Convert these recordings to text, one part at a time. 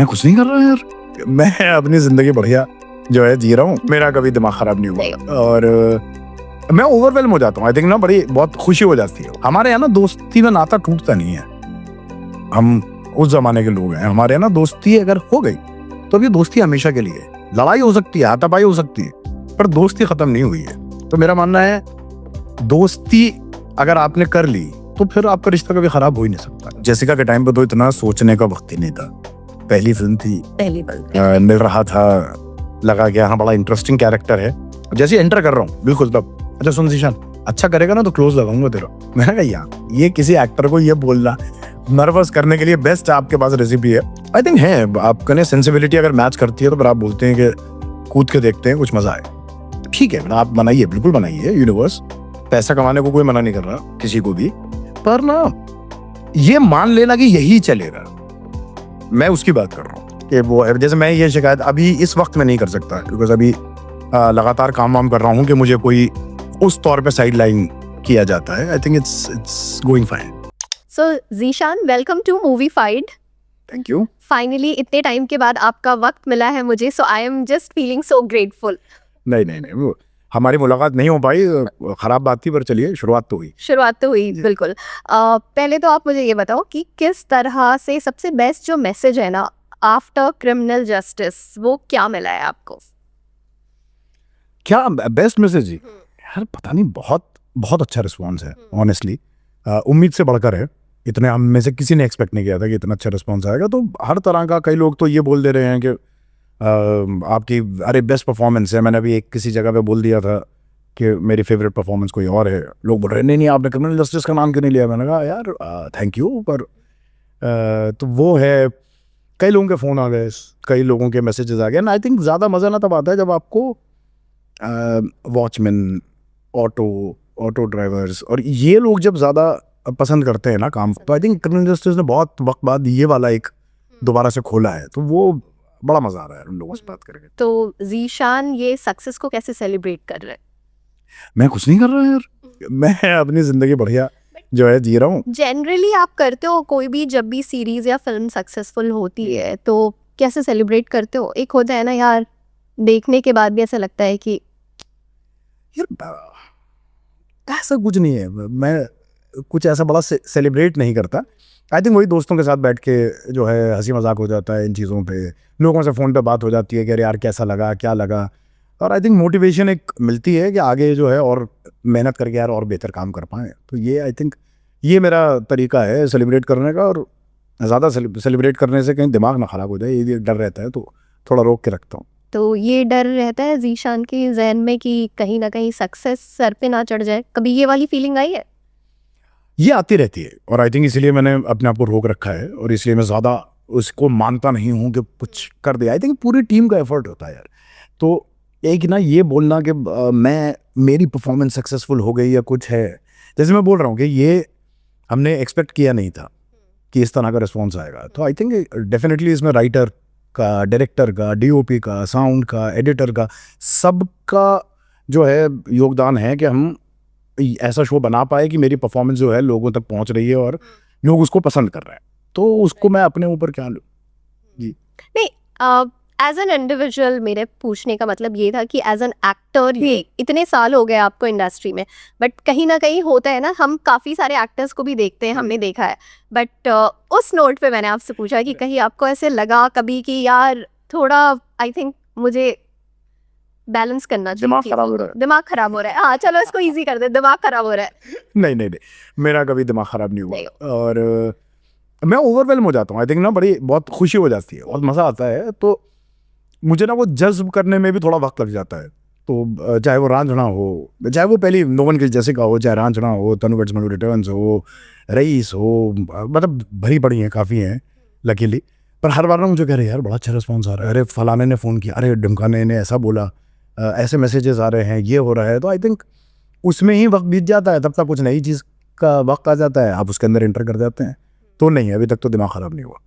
मैं कुछ नहीं कर रहा यार, मैं अपनी जिंदगी बढ़िया जो है जी रहा हूँ, मेरा कभी दिमाग खराब नहीं हुआ और मैं ओवरवेलम हो जाता हूँ। आई थिंक ना बड़ी बहुत खुशी हो जाती है। हमारे यहाँ ना दोस्ती में नाता टूटता नहीं है, हम उस जमाने के लोग हैं। हमारे यहाँ ना दोस्ती अगर हो गई तो अभी दोस्ती हमेशा के लिए। लड़ाई हो सकती है, हाथापाई हो सकती है, पर दोस्ती खत्म नहीं हुई है। तो मेरा मानना है दोस्ती अगर आपने कर ली तो फिर आपका रिश्ता कभी खराब हो ही नहीं सकता। जेसिका के टाइम पे तो इतना सोचने का वक्त ही नहीं था, पहली फिल्म थी, पहली बार मिल रहा था, लगा गया हाँ बड़ा इंटरेस्टिंग कैरेक्टर है। जैसे एंटर कर रहा हूँ बिल्कुल तब अच्छा सुन जीशान अच्छा करेगा ना तो क्लोज लगाऊंगा तेरा। मैंने कहा यार ये किसी एक्टर को ये बोलना नर्वस करने के लिए बेस्ट आपके पास रेसिपी है। आई थिंक है आपका सेंसिबिलिटी अगर मैच करती है तो फिर आप बोलते हैं कि कूद के देखते हैं कुछ मजा आए। ठीक है आप बनाइए, बिल्कुल बनाइए यूनिवर्स, पैसा कमाने को कोई मना नहीं कर रहा किसी को भी, पर ना ये मान लेना कि यही चलेगा, मैं उसकी बात कर रहा हूँ कि वो जैसे मैं ये शिकायत अभी इस वक्त में नहीं कर सकता बिकॉज अभी लगातार काम वाम कर रहा हूँ कि मुझे कोई उस तौर पे साइड लाइन किया जाता है। I think it's going fine. So Zeeshan, welcome to movie fight. Thank you. Finally इतने टाइम के बाद आपका वक्त मिला है मुझे, so I am just feeling so grateful. नहीं वो हमारी मुलाकात नहीं हो पाई, खराब बात थी, पर चलिए शुरुआत तो हुई। बिल्कुल। पहले तो आप मुझे ये बताओ कि किस तरह से सबसे बेस्ट जो मैसेज है ना आफ्टर क्रिमिनल जस्टिस, वो क्या मिला है आपको? क्या बेस्ट मैसेज जी? यार पता नहीं, बहुत अच्छा रिस्पॉन्स है ऑनेस्टली, उम्मीद से बढ़कर है। इतने हम में से किसी ने एक्सपेक्ट नहीं किया था कि इतना अच्छा रिस्पॉन्स आएगा। तो हर तरह का, कई लोग तो ये बोल दे रहे हैं कि आपकी अरे बेस्ट परफॉर्मेंस है। मैंने अभी एक किसी जगह पे बोल दिया था कि मेरी फेवरेट परफॉर्मेंस कोई और है, लोग बोल रहे नहीं आपने क्रिमिनल जस्टिस का नाम क्यों नहीं लिया। मैंने कहा यार थैंक यू, पर तो वो है, कई लोगों के फ़ोन आ गए, कई लोगों के मैसेजेस आ गए। आई थिंक ज़्यादा मज़ा ना तब आता है जब आपको वॉचमैन, ऑटो ड्राइवर्स और ये लोग जब ज़्यादा पसंद करते हैं ना काम, तो आई थिंक क्रिमिनल जस्टिस ने बहुत वक्त बाद ये वाला एक दोबारा से खोला है, तो वो बड़ा मजा आ रहा है उन लोगों से बात करके। तो जीशान ये सक्सेस को कैसे सेलिब्रेट कर रहे हैं? मैं कुछ नहीं कर रहा यार, मैं अपनी जिंदगी बढ़िया जो है जी रहा हूँ। जनरली आप करते हो कोई भी, जब भी सीरीज या फिल्म सक्सेसफुल होती है तो कैसे सेलिब्रेट करते हो? एक होता है ना यार, देखने के बाद भी ऐसा लगता है कि यार ऐसा कुछ नहीं है, मैं कुछ ऐसा बड़ा सेलिब्रेट नहीं करता। आई थिंक वही दोस्तों के साथ बैठ के जो है हंसी मजाक हो जाता है इन चीज़ों पे, लोगों से फ़ोन पे बात हो जाती है कि अरे यार कैसा लगा, क्या लगा, और आई थिंक मोटिवेशन एक मिलती है कि आगे जो है और मेहनत करके यार और बेहतर काम कर पाएँ। तो ये आई थिंक ये मेरा तरीका है सेलिब्रेट करने का, और ज़्यादा सेलिब्रेट करने से कहीं दिमाग ना ख़राब हो जाए ये डर रहता है, तो थोड़ा रोक के रखता हूँ। तो ये डर रहता है जीशान के जहन में कि कहीं ना कहीं सक्सेस सर पे ना चढ़ जाए, कभी ये वाली फीलिंग आई है? ये आती रहती है, और आई थिंक इसलिए मैंने अपने आप को रोक रखा है, और इसलिए मैं ज़्यादा उसको मानता नहीं हूँ कि कुछ कर दिया। आई थिंक पूरी टीम का एफर्ट होता है यार। तो एक ना ये बोलना कि मेरी परफॉर्मेंस सक्सेसफुल हो गई या कुछ है, जैसे मैं बोल रहा हूँ कि ये हमने एक्सपेक्ट किया नहीं था कि इस तरह का रिस्पॉन्स आएगा। तो आई थिंक डेफिनेटली इसमें राइटर का, डायरेक्टर का, डीओपी का, साउंड का, एडिटर का, सबका जो है योगदान है कि हम ऐसा शो बना पाए कि मेरी परफॉर्मेंस जो है लोगों तक पहुंच रही है और लोग उसको पसंद कर रहे हैं। तो उसको मैं अपने ऊपर क्या लूं जी। नहीं, एज एन इंडिविजुअल मेरे पूछने का मतलब ये था कि एज एन एक्टर, ये इतने साल हो गए आपको इंडस्ट्री में, बट कहीं ना कहीं होता है ना, हम काफ़ी सारे एक्टर्स को भी देखते हैं, हमने देखा है, बट उस नोट पे मैंने आपसे पूछा कि कहीं आपको ऐसे लगा कभी कि यार थोड़ा आई थिंक मुझे बैलेंस करना चाहिए, दिमाग खराब हो रहा है, दिमाग खराब हो रहा है, हाँ चलो इसको इजी कर दे, दिमाग खराब हो रहा है। नहीं मेरा कभी दिमाग खराब नहीं हुआ, और मैं ओवरवेलम हो जाता हूँ। आई थिंक ना बड़ी बहुत खुशी हो जाती है, बहुत मज़ा आता है, तो मुझे ना वो जज्ब करने में भी थोड़ा वक्त लग जाता है। तो चाहे वो रांझना हो, चाहे वो पहली नो वन किल जेसिका हो, चाहे रांझना हो, तनु गेट्स मैरी रिटर्न्स हो, रईस हो, मतलब भरी पड़ी हैं, काफ़ी हैं लकीली, पर हर बार ना मुझे कह रहे यार बड़ा अच्छा रिस्पॉन्स आ रहा है, अरे फलाने ने फ़ोन किया, अरे ढमकाने ने ऐसा बोला, ऐसे मैसेजेस आ रहे हैं, ये हो रहा है। तो आई थिंक उसमें ही वक्त बीत जाता है, तब तक कुछ नई चीज़ का वक्त आ जाता है, आप उसके अंदर एंटर कर जाते हैं। तो नहीं, अभी तक तो दिमाग ख़राब नहीं हुआ।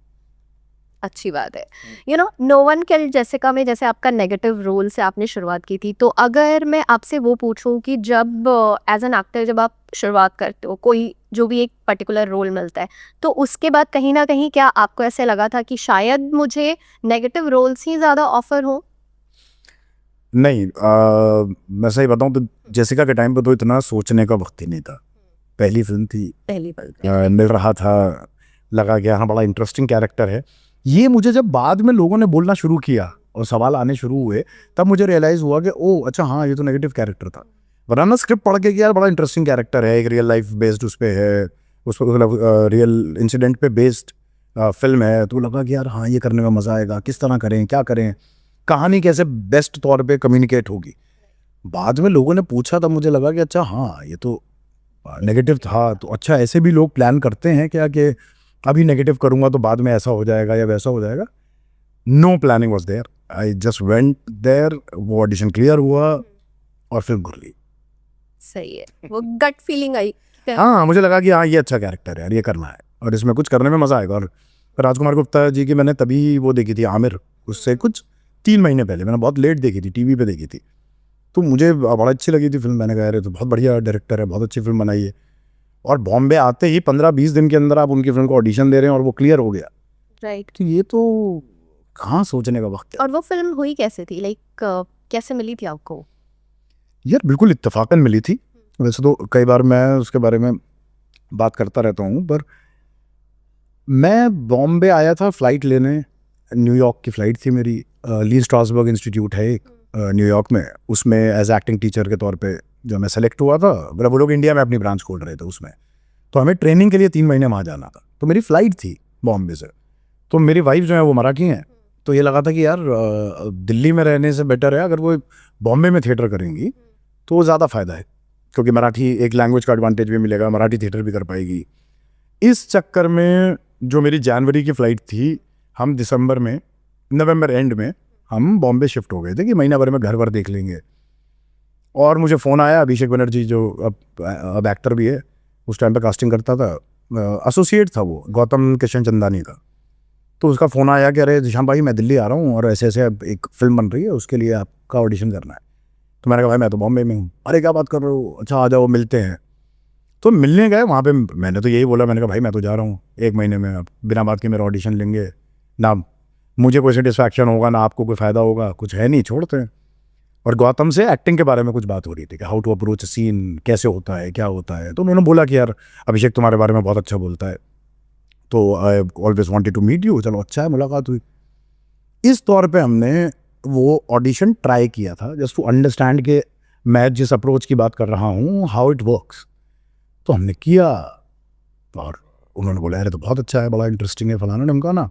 अच्छी बात है। नो वन किल्ड जेसिका में जैसे आपका नेगेटिव रोल से आपने शुरुआत की थी, तो अगर मैं आपसे वो पूछूं कि जब एज एन एक्टर जब आप शुरुआत करते हो, कोई जो भी एक पर्टिकुलर रोल मिलता है, तो उसके बाद कहीं ना कहीं क्या आपको ऐसे लगा था कि शायद मुझे नेगेटिव रोल्स ही ज़्यादा ऑफर हो? नहीं, मैं सही बताऊं तो जेसिका के टाइम पे तो इतना सोचने का वक्त ही नहीं था। पहली फिल्म थी, पहली बार। मिल रहा था, लगा कि हाँ बड़ा इंटरेस्टिंग कैरेक्टर है। ये मुझे जब बाद में लोगों ने बोलना शुरू किया और सवाल आने शुरू हुए, तब मुझे रियलाइज़ हुआ कि ओह अच्छा हाँ ये तो नेगेटिव कैरेक्टर था। वरना ना स्क्रिप्ट पढ़ के कि यार बड़ा इंटरेस्टिंग कैरेक्टर है, एक रियल लाइफ बेस्ड उस पर है, उस पर मतलब रियल इंसिडेंट पे बेस्ड फिल्म है, तो लगा कि यार हाँ ये करने में मज़ा आएगा, किस तरह करें, क्या करें, कहानी कैसे बेस्ट तौर पे कम्युनिकेट होगी। बाद में लोगों ने पूछा तब मुझे लगा कि अच्छा हाँ ये तो नेगेटिव था, तो अच्छा ऐसे भी लोग प्लान करते हैं क्या कि अभी नेगेटिव करूंगा तो बाद में ऐसा हो जाएगा या वैसा हो जाएगा। No planning was there, I just went there, वो ऑडिशन क्लियर हुआ और फिल्म खुल गई। सही है, वो गट फीलिंग आई। हाँ मुझे लगा कि हाँ ये अच्छा कैरेक्टर है यार, ये करना है और इसमें कुछ करने में मजा आएगा। और राजकुमार गुप्ता जी की मैंने तभी वो देखी थी आमिर, उससे कुछ 3 महीने पहले, मैंने बहुत लेट देखी थी, टीवी पे देखी थी, तो मुझे बड़ा अच्छी लगी थी फिल्म। मैंने कहा अरे तो बहुत बढ़िया डायरेक्टर है, बहुत अच्छी फिल्म बनाई है। और बॉम्बे आते ही 15-20 दिन के अंदर आप उनकी फिल्म को ऑडिशन दे रहे हैं और वो क्लियर हो गया, राइट। तो ये तो कहाँ सोचने का वक्त है। और वो फिल्म हुई कैसे थी, लाइक कैसे मिली थी आपको? यार बिल्कुल इत्तेफाकन मिली थी। वैसे तो कई बार मैं उसके बारे में बात करता रहता हूँ, पर मैं बॉम्बे आया था फ़्लाइट लेने, न्यूयॉर्क की फ़्लाइट थी मेरी। ली स्ट्रासबर्ग इंस्टीट्यूट है एक न्यूयॉर्क में, उसमें एज एक्टिंग टीचर के तौर पे जो मैं सेलेक्ट हुआ था, मतलब वो लोग इंडिया में अपनी ब्रांच खोल रहे थे उसमें, तो हमें ट्रेनिंग के लिए 3 महीने वहाँ जाना था। तो मेरी फ़्लाइट थी बॉम्बे से, तो मेरी वाइफ जो है वो मराठी हैं, तो ये लगा था कि यार दिल्ली में रहने से बेटर है अगर वो बॉम्बे में थिएटर करेंगी तो ज़्यादा फ़ायदा है, क्योंकि मराठी एक लैंग्वेज का एडवांटेज भी मिलेगा, मराठी थिएटर भी कर पाएगी। इस चक्कर में जो मेरी जनवरी की फ़्लाइट थी, हम दिसंबर में, नवंबर एंड में हम बॉम्बे शिफ्ट हो गए थे कि महीना भर में घर भर देख लेंगे। और मुझे फ़ोन आया, अभिषेक बनर्जी जो अब एक्टर भी है, उस टाइम पे कास्टिंग करता था, एसोसिएट था वो गौतम किशन चंदानी का, तो उसका फ़ोन आया कि अरे जिशान भाई मैं दिल्ली आ रहा हूँ और ऐसे ऐसे अब एक फ़िल्म बन रही है, उसके लिए आपका ऑडिशन करना है। तो मैंने कहा भाई मैं तो बॉम्बे में हूँ। अरे क्या बात कर रहे हो, अच्छा आ जाओ मिलते हैं। तो मिलने गए वहाँ पे, मैंने तो यही बोला, मैंने कहा भाई मैं तो जा रहा हूँ 1 महीने में, आप बिना बात के मेरा ऑडिशन लेंगे ना, मुझे कोई सेटिस्फैक्शन होगा ना आपको कोई फ़ायदा होगा, कुछ है नहीं, छोड़ते हैं। और गौतम से एक्टिंग के बारे में कुछ बात हो रही थी कि हाउ टू अप्रोच सीन, कैसे होता है, क्या होता है। तो उन्होंने बोला कि यार अभिषेक तुम्हारे बारे में बहुत अच्छा बोलता है, तो I always wanted to meet you. चलो अच्छा है, मुलाकात हुई। इस तौर पे हमने वो ऑडिशन ट्राई किया था, जस्ट टू अंडरस्टैंड कि मैं जिस अप्रोच की बात कर रहा हूँ हाउ इट वर्क्स। तो हमने किया और उन्होंने बोला अरे तो बहुत अच्छा है, बड़ा इंटरेस्टिंग है, फलाना ढमकाना।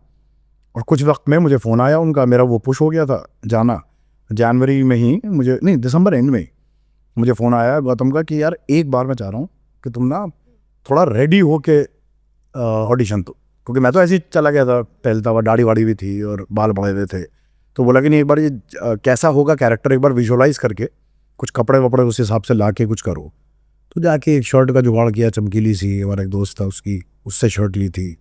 और कुछ वक्त में मुझे फ़ोन आया उनका, मेरा वो पुश हो गया था जाना, जनवरी में ही मुझे, नहीं दिसंबर एंड में ही मुझे फ़ोन आया गौतम का कि यार एक बार मैं चाह रहा हूँ कि तुम ना थोड़ा रेडी हो के ऑडिशन दो, क्योंकि मैं तो ऐसे ही चला गया था, टहलता हुआ, दाढ़ी वाड़ी भी थी और बाल बढ़े हुए थे। तो बोला कि नहीं एक बार ये कैसा होगा कैरेक्टर एक बार विजुअलाइज करके, कुछ कपड़े वपड़े उस हिसाब से ला के कुछ करो। तो जाके एक शर्ट का जुगाड़ किया, चमकीली सी, हमारा एक दोस्त था उसकी, उससे शर्ट ली थी,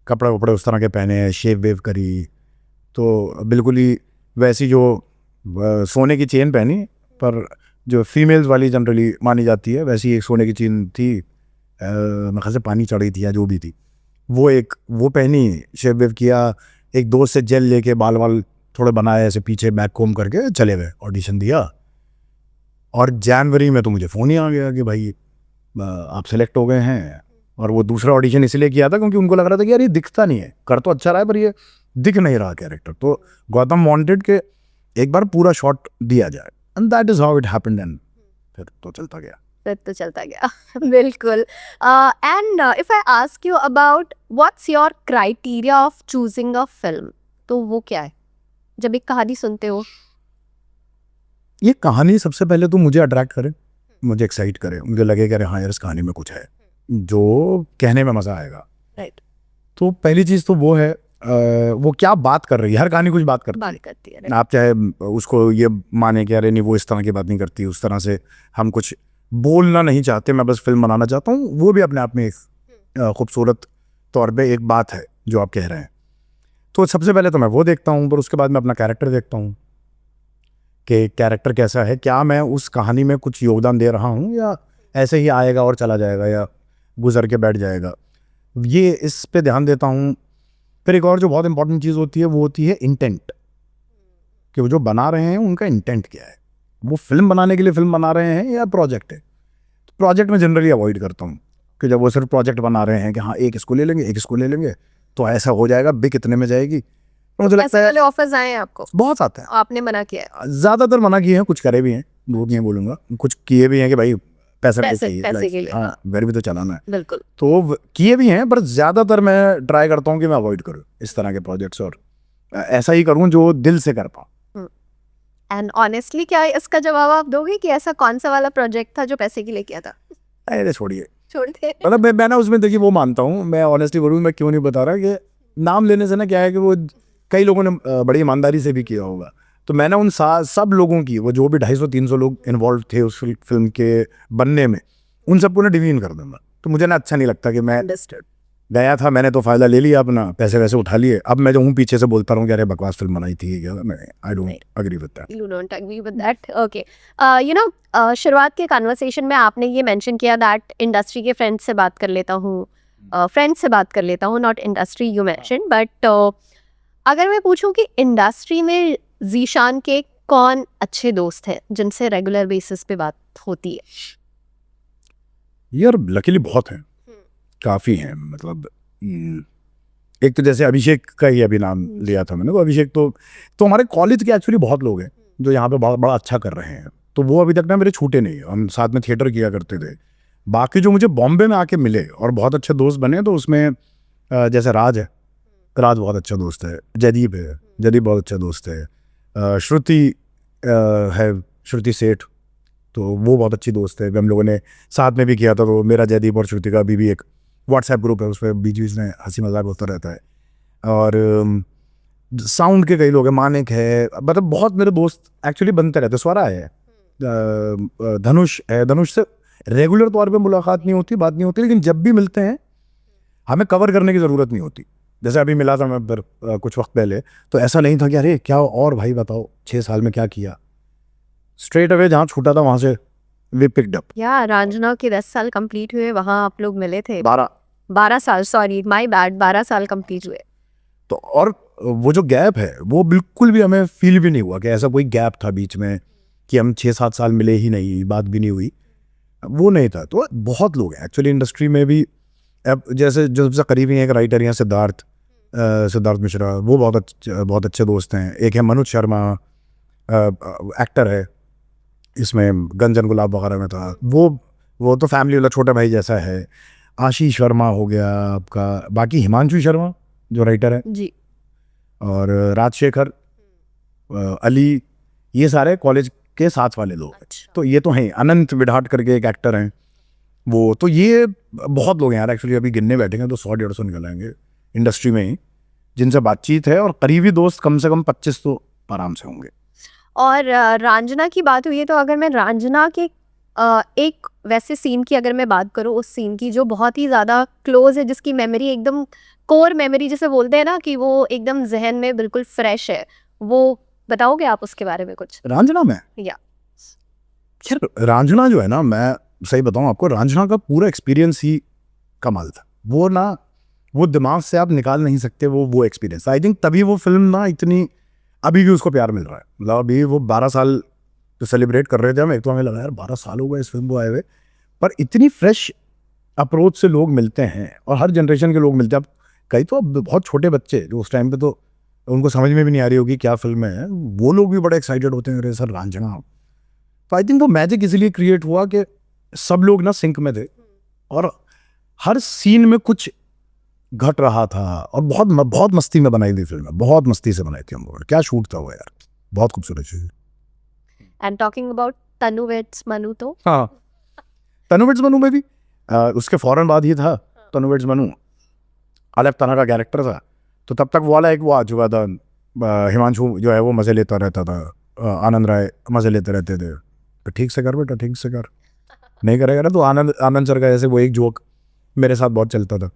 कपड़े वपड़े उस तरह के पहने, शेव वेव करी, तो बिल्कुल ही वैसी जो सोने की चेन पहनी, पर जो फीमेल्स वाली जनरली मानी जाती है वैसी एक सोने की चेन थी, मेरे ख्याल से पानी चढ़ी थी या जो भी थी, वो पहनी, शेव वेव किया, एक दोस्त से जेल लेके बाल वाल थोड़े बनाए ऐसे पीछे बैक कोम करके चले गए, ऑडिशन दिया। और जनवरी में तो मुझे फ़ोन ही आ गया कि भाई आप सेलेक्ट हो गए हैं। और वो दूसरा ऑडिशन इसलिए किया था क्योंकि उनको लग रहा था कि यार ये दिखता नहीं है, कर तो अच्छा रहा है पर ये दिख नहीं रहा कैरेक्टर, तो गौतम वांटेड के एक बार पूरा शॉट दिया जाए, and that is how it happened. And फिर तो चलता गया। फिर तो चलता गया। बिल्कुल। And if I ask you about what's your criteria of choosing a film, तो वो क्या है जब एक कहानी सुनते हो? ये कहानी सबसे पहले तो मुझे अट्रैक्ट करे, मुझे एक्साइट करे, मुझे लगे कि अरे हाँ यार इस कहानी में कुछ है जो कहने में मज़ा आएगा। राइट। तो पहली चीज़ तो वो है वो क्या बात कर रही है। हर कहानी कुछ बात करती है, आप चाहे उसको ये माने कि अरे नहीं वो इस तरह की बात नहीं करती, उस तरह से हम कुछ बोलना नहीं चाहते, मैं बस फिल्म बनाना चाहता हूँ, वो भी अपने आप में एक खूबसूरत तौर पे एक बात है जो आप कह रहे हैं। तो सबसे पहले तो मैं वो देखता हूँ, पर उसके बाद मैं अपना कैरेक्टर देखता हूँ कि कैरेक्टर कैसा है, क्या मैं उस कहानी में कुछ योगदान दे रहा हूँ या ऐसे ही आएगा और चला जाएगा या गुजर के बैठ जाएगा, ये इस पे ध्यान देता हूँ। फिर एक और जो बहुत इंपॉर्टेंट चीज़ होती है वो होती है इंटेंट, कि वो जो बना रहे हैं उनका इंटेंट क्या है, वो फिल्म बनाने के लिए फिल्म बना रहे हैं या प्रोजेक्ट है। तो प्रोजेक्ट में जनरली अवॉइड करता हूँ कि जब वो सिर्फ प्रोजेक्ट बना रहे हैं कि हाँ एक इसको ले लेंगे एक इसको ले लेंगे तो ऐसा हो जाएगा, बिक कितने में जाएगी। तो मुझे लगता है ऑफर्स आए हैं आपको, बहुत आते हैं, आपने मना किया है? ज़्यादातर मना किए हैं, कुछ करे भी हैं, झूठ नहीं बोलूँगा, कुछ किए भी हैं कि भाई पैसे पैसे चाहिए, के लिए। हाँ घर भी तो चलाना है, बिल्कुल। तो किए भी हैं, पर ज़्यादातर मैं ट्राई करता हूँ कि मैं अवॉइड करूँ इस तरह के प्रोजेक्ट्स और ऐसा ही करूँ जो दिल से कर पाऊँ। एंड ऑनेस्टली क्या इसका जवाब आप दोगे कि ऐसा कौन सा वाला प्रोजेक्ट था जो पैसे के लिए किया था? अरे छोड़िए, छोड़ दे। मतलब मैं ना उसमें देखिए वो मानता हूँ, मैं ऑनेस्टली बोलूँ, मैं क्यों नहीं बता रहा कि नाम लेने से ना क्या है कि वो कई लोगों ने बड़ी ईमानदारी से भी किया होगा, तो मैंने उन सब लोगों की, वो जो भी 250-300 लोग इन्वॉल्व थे उस फिल्म के बनने में, उन सबको ना डिवीन कर दूंगा। तो मुझे ना अच्छा नहीं लगता कि मैं गया था, मैंने तो फायदा ले लिया अपना, पैसे वैसे उठा लिए, अब मैं जो हूँ पीछे से बोलता रहूँ कि अरे बकवास फिल्म बनाई थी क्या, मैं I don't agree with that. You don't agree with that? Okay. You know, शुरुआत के कन्वर्सेशन में आपने ये मेंशन किया दैट इंडस्ट्री के फ्रेंड्स से बात कर लेता हूँ, फ्रेंड्स से बात कर लेता हूँ, not industry you mention, but अगर मैं पूछूं कि इंडस्ट्री में जीशान के कौन अच्छे दोस्त हैं जिनसे रेगुलर बेसिस पे बात होती है? यार लकीली बहुत हैं, काफ़ी हैं, मतलब एक तो जैसे अभिषेक का ही अभी नाम लिया था मैंने, तो अभिषेक तो हमारे कॉलेज के एक्चुअली बहुत लोग हैं जो यहाँ पे बहुत बड़ा अच्छा कर रहे हैं, तो वो अभी तक ना मेरे छूटे नहीं, हम साथ में थिएटर किया करते थे। बाकी जो मुझे बॉम्बे में आके मिले और बहुत अच्छे दोस्त बने, तो उसमें जैसे राज है, राज बहुत अच्छा दोस्त है, जयदीप है, जयदीप बहुत अच्छा दोस्त है, श्रुति है, श्रुति सेठ, तो वो बहुत अच्छी दोस्त है, हम लोगों ने साथ में भी किया था, तो मेरा जयदीप और श्रुति का अभी भी एक व्हाट्सएप ग्रुप है, उस पर बीच बीच में हंसी मजाक होता रहता है। और साउंड के कई लोग हैं, मानिक है, मतलब बहुत मेरे दोस्त एक्चुअली बनते रहते। स्वरा है, धनुष है, धनुष से रेगुलर तौर पे मुलाकात नहीं होती, बात नहीं होती, लेकिन जब भी मिलते हैं हमें कवर करने की ज़रूरत नहीं होती। जैसे अभी मिला था मैं कुछ वक्त पहले, तो ऐसा नहीं था कि अरे क्या और भाई बताओ 6 साल में क्या किया, स्ट्रेट अवे जहाँ छूटा था वहाँ से वी पिक्ड अप। या रंजना के 10 साल कंप्लीट हुए, वहाँ आप लोग मिले थे? 12 साल, सॉरी माय बैड, 12 साल कंप्लीट हुए। तो और वो जो गैप है वो बिल्कुल भी हमें फील भी नहीं हुआ कि ऐसा कोई गैप था बीच में कि हम 6-7 साल मिले ही नहीं, बात भी नहीं हुई, वो नहीं था। तो बहुत लोग हैं एक्चुअली इंडस्ट्री में भी, अब जैसे जो सबसे करीबी हैं एक राइटर हैं सिद्धार्थ मिश्रा, वो बहुत अच्छे दोस्त हैं। एक है मनोज शर्मा, एक्टर है, इसमें गंजन गुलाब वगैरह में था, वो तो फैमिली वाला छोटा भाई जैसा है। आशीष शर्मा हो गया आपका, बाकी हिमांशु शर्मा जो राइटर है जी, और राजशेखर, अली, ये सारे कॉलेज के साथ वाले लोग। अच्छा। तो ये तो हैं, अनंत विधाट करके एक एक्टर हैं वो, तो ये बहुत लोग हैं यार, एक्चुअली अभी गिनने बैठेंगे तो 100-150 निकल आएंगे इंडस्ट्री में ही जिनसे बातचीत है, और करीबी दोस्त कम से कम 25 तो आराम से होंगे। और रंजना की बात हुई है, तो अगर मैं रंजना के एक वैसे सीन की अगर मैं बात करूँ, उस सीन की जो बहुत ही ज़्यादा क्लोज है, जिसकी मेमोरी एकदम कोर मेमोरी जिसे बोलते हैं ना, कि वो एकदम जहन में बिल्कुल फ्रेश है, वो बताओगे आप उसके बारे में कुछ? रांझना में या यार, रांझना जो है ना, मैं सही बताऊं आपको, रांझना का पूरा एक्सपीरियंस ही कमाल था। वो दिमाग से आप निकाल नहीं सकते वो एक्सपीरियंस। आई थिंक तभी वो फिल्म ना इतनी, अभी भी उसको प्यार मिल रहा है, मतलब अभी वो 12 साल जो सेलिब्रेट कर रहे थे हम, एक तो हमें लगा यार 12 साल हो गए इस फिल्म को आए हुए, पर इतनी फ्रेश अप्रोच से लोग मिलते हैं और हर जनरेशन के लोग मिलते हैं। अब कई तो अब बहुत छोटे बच्चे जो उस टाइम पे तो उनको समझ में भी नहीं आ रही होगी क्या फिल्म है, वो लोग भी बड़े एक्साइटेड होते हैं, अरे सर रांझना। तो आई थिंक वो मैजिक इसलिए क्रिएट हुआ कि सब लोग ना सिंक में थे और हर सीन में कुछ घट रहा था, और बहुत मस्ती में बनाई थी फिल्म, बहुत मस्ती से बनाई थी हम लोगों ने। क्या शूट था वो यार, बहुत खूबसूरत चीज। And talking about Tanu weds Manu, तो हाँ, तनु वेट्स मनु में भी उसके फौरन बाद ही था तनु वेट्स मनु, अलग तरह का कैरेक्टर था, तो तब तक वो वाला एक वो आ चुका था, हिमांशु जो है वो मज़े लेता रहता था, आनंद राय मज़े लेते रहते थे, तो ठीक से कर बेटा, ठीक से कर, नहीं करेगा ना तो आनंद सर का जैसे वो एक जोक मेरे साथ बहुत चलता था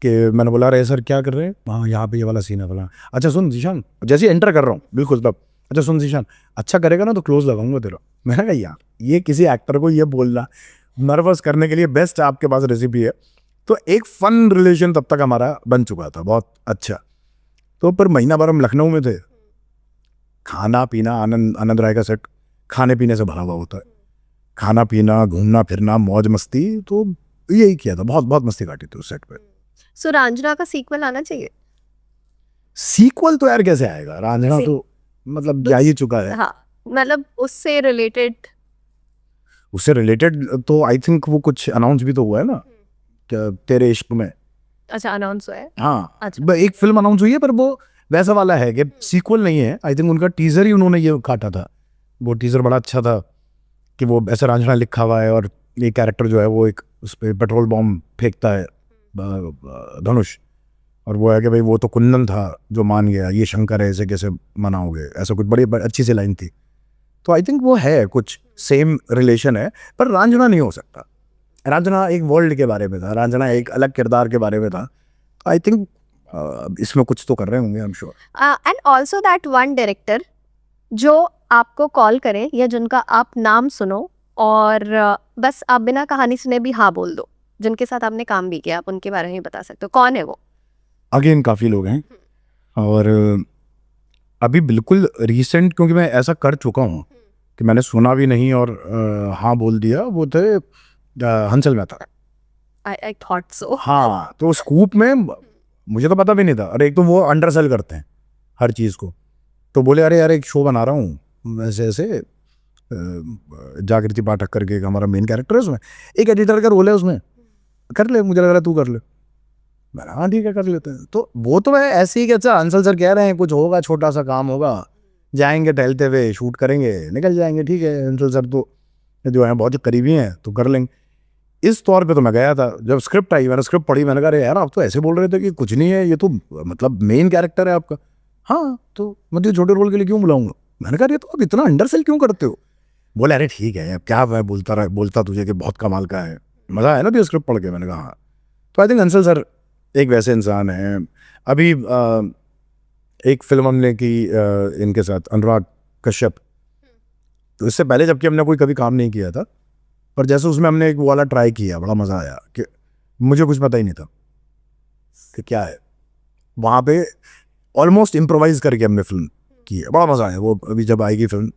कि मैंने बोला अरे सर क्या कर रहे हैं, हाँ यहाँ पे ये वाला सीन है बोला, अच्छा सुन जीशान, जैसे एंटर कर रहा हूँ बिल्कुल तब, अच्छा सुन जीशान, अच्छा करेगा ना तो क्लोज लगाऊंगा तेरा। मैंने कहा यार ये किसी एक्टर को ये बोलना नर्वस करने के लिए बेस्ट आपके पास रेसिपी है। तो एक फन रिलेशन तब तक हमारा बन चुका था बहुत अच्छा। तो पर महीना भर हम लखनऊ में थे, खाना पीना, आनंद आनंद राय का सेट खाने पीने से भरा हुआ होता है, खाना पीना घूमना फिरना मौज मस्ती, तो यही किया था, बहुत बहुत मस्ती काटी थी उस सेट पे। सो रांझना का सीक्वल आना चाहिए। सीक्वल तो यार कैसे आएगा, रांझना तो मतलब जा ही चुका है। हाँ मतलब उससे रिलेटेड उससे रिलेटेड तो आई थिंक वो कुछ अनाउंस भी तो हुआ है ना, क्या तेरे इश्क में। अच्छा अनाउंस हुआ है। हाँ अच्छा। एक फिल्म अनाउंस हुई है, पर वो वैसा वाला है कि सीक्वल नहीं है। आई थिंक उनका टीजर ही उन्होंने ये काटा था, वो टीजर बड़ा अच्छा था कि वो ऐसे रांझना लिखा हुआ है और ये कैरेक्टर जो है वो एक उस पर पेट्रोल बॉम्ब फेंकता है धनुष, और वो है कि भाई वो तो कुंदन था जो मान गया, ये शंकर है, ऐसे कैसे मनाओगे, ऐसा कुछ बड़ी अच्छी सी लाइन थी। तो आई थिंक वो है कुछ सेम रिलेशन है, पर रांझना नहीं हो सकता। रांझना एक वर्ल्ड के बारे में था, रांझना एक अलग किरदार के बारे में था। आई थिंक इसमें कुछ तो कर रहे होंगे, I am sure. And also that one director जो आपको कॉल करे या जिनका आप नाम सुनो और बस आप बिना कहानी सुने भी हाँ बोल दो, जिनके साथ आपने काम भी किया, आप उनके बारे में बता सकते हो, कौन है वो? अगेन काफ़ी लोग हैं, और अभी बिल्कुल रिसेंट, क्योंकि मैं ऐसा कर चुका हूँ कि मैंने सुना भी नहीं और हाँ बोल दिया, वो थे Hansal Mehta. I thought so. हाँ तो स्कूप में मुझे तो पता भी नहीं था। अरे एक तो वो अंडरसेल करते हैं हर चीज़ को, तो बोले अरे यार एक शो बना रहा हूँ ऐसे ऐसे, जागृति पाठक करके एक हमारा मेन कैरेक्टर है उसमें, एक एडिटर का रोल है उसमें, कर ले, मुझे लग रहा है तू कर ले। मैंने हाँ ठीक है कर लेते हैं। तो वो तो मैं ऐसे ही कि अच्छा अंसल सर कह रहे हैं कुछ होगा, छोटा सा काम होगा, जाएंगे टहलते हुए शूट करेंगे निकल जाएंगे, ठीक है अंसल सर तो जो है बहुत करीबी हैं तो कर लेंगे। इस तौर पे तो मैं गया था। जब स्क्रिप्ट आई, मैंने स्क्रिप्ट पढ़ी, मैंने कहा अरे यार आप तो ऐसे बोल रहे थे कि कुछ नहीं है, ये तो मतलब मेन कैरेक्टर है आपका। हाँ तो मैं तो छोटे रोल के लिए क्यों बुलाऊंगा। मैंने कहा ये तो आप इतना अंडरसेल क्यों करते हो। बोले अरे ठीक है अब क्या मैं बोलता तुझे कि बहुत कमाल का है, मज़ा आया ना तो स्क्रिप्ट पढ़ के। मैंने कहा हाँ। तो आई थिंक अंसल सर एक वैसे इंसान है। अभी एक फिल्म हमने की इनके साथ, अनुराग कश्यप, तो इससे पहले जबकि हमने कोई कभी काम नहीं किया था, पर जैसे उसमें हमने एक वो वाला ट्राई किया, बड़ा मज़ा आया कि मुझे कुछ पता ही नहीं था कि क्या है। वहाँ पे ऑलमोस्ट इम्प्रोवाइज करके हमने फिल्म की है, बड़ा मज़ा आया। वो अभी जब आएगी फिल्म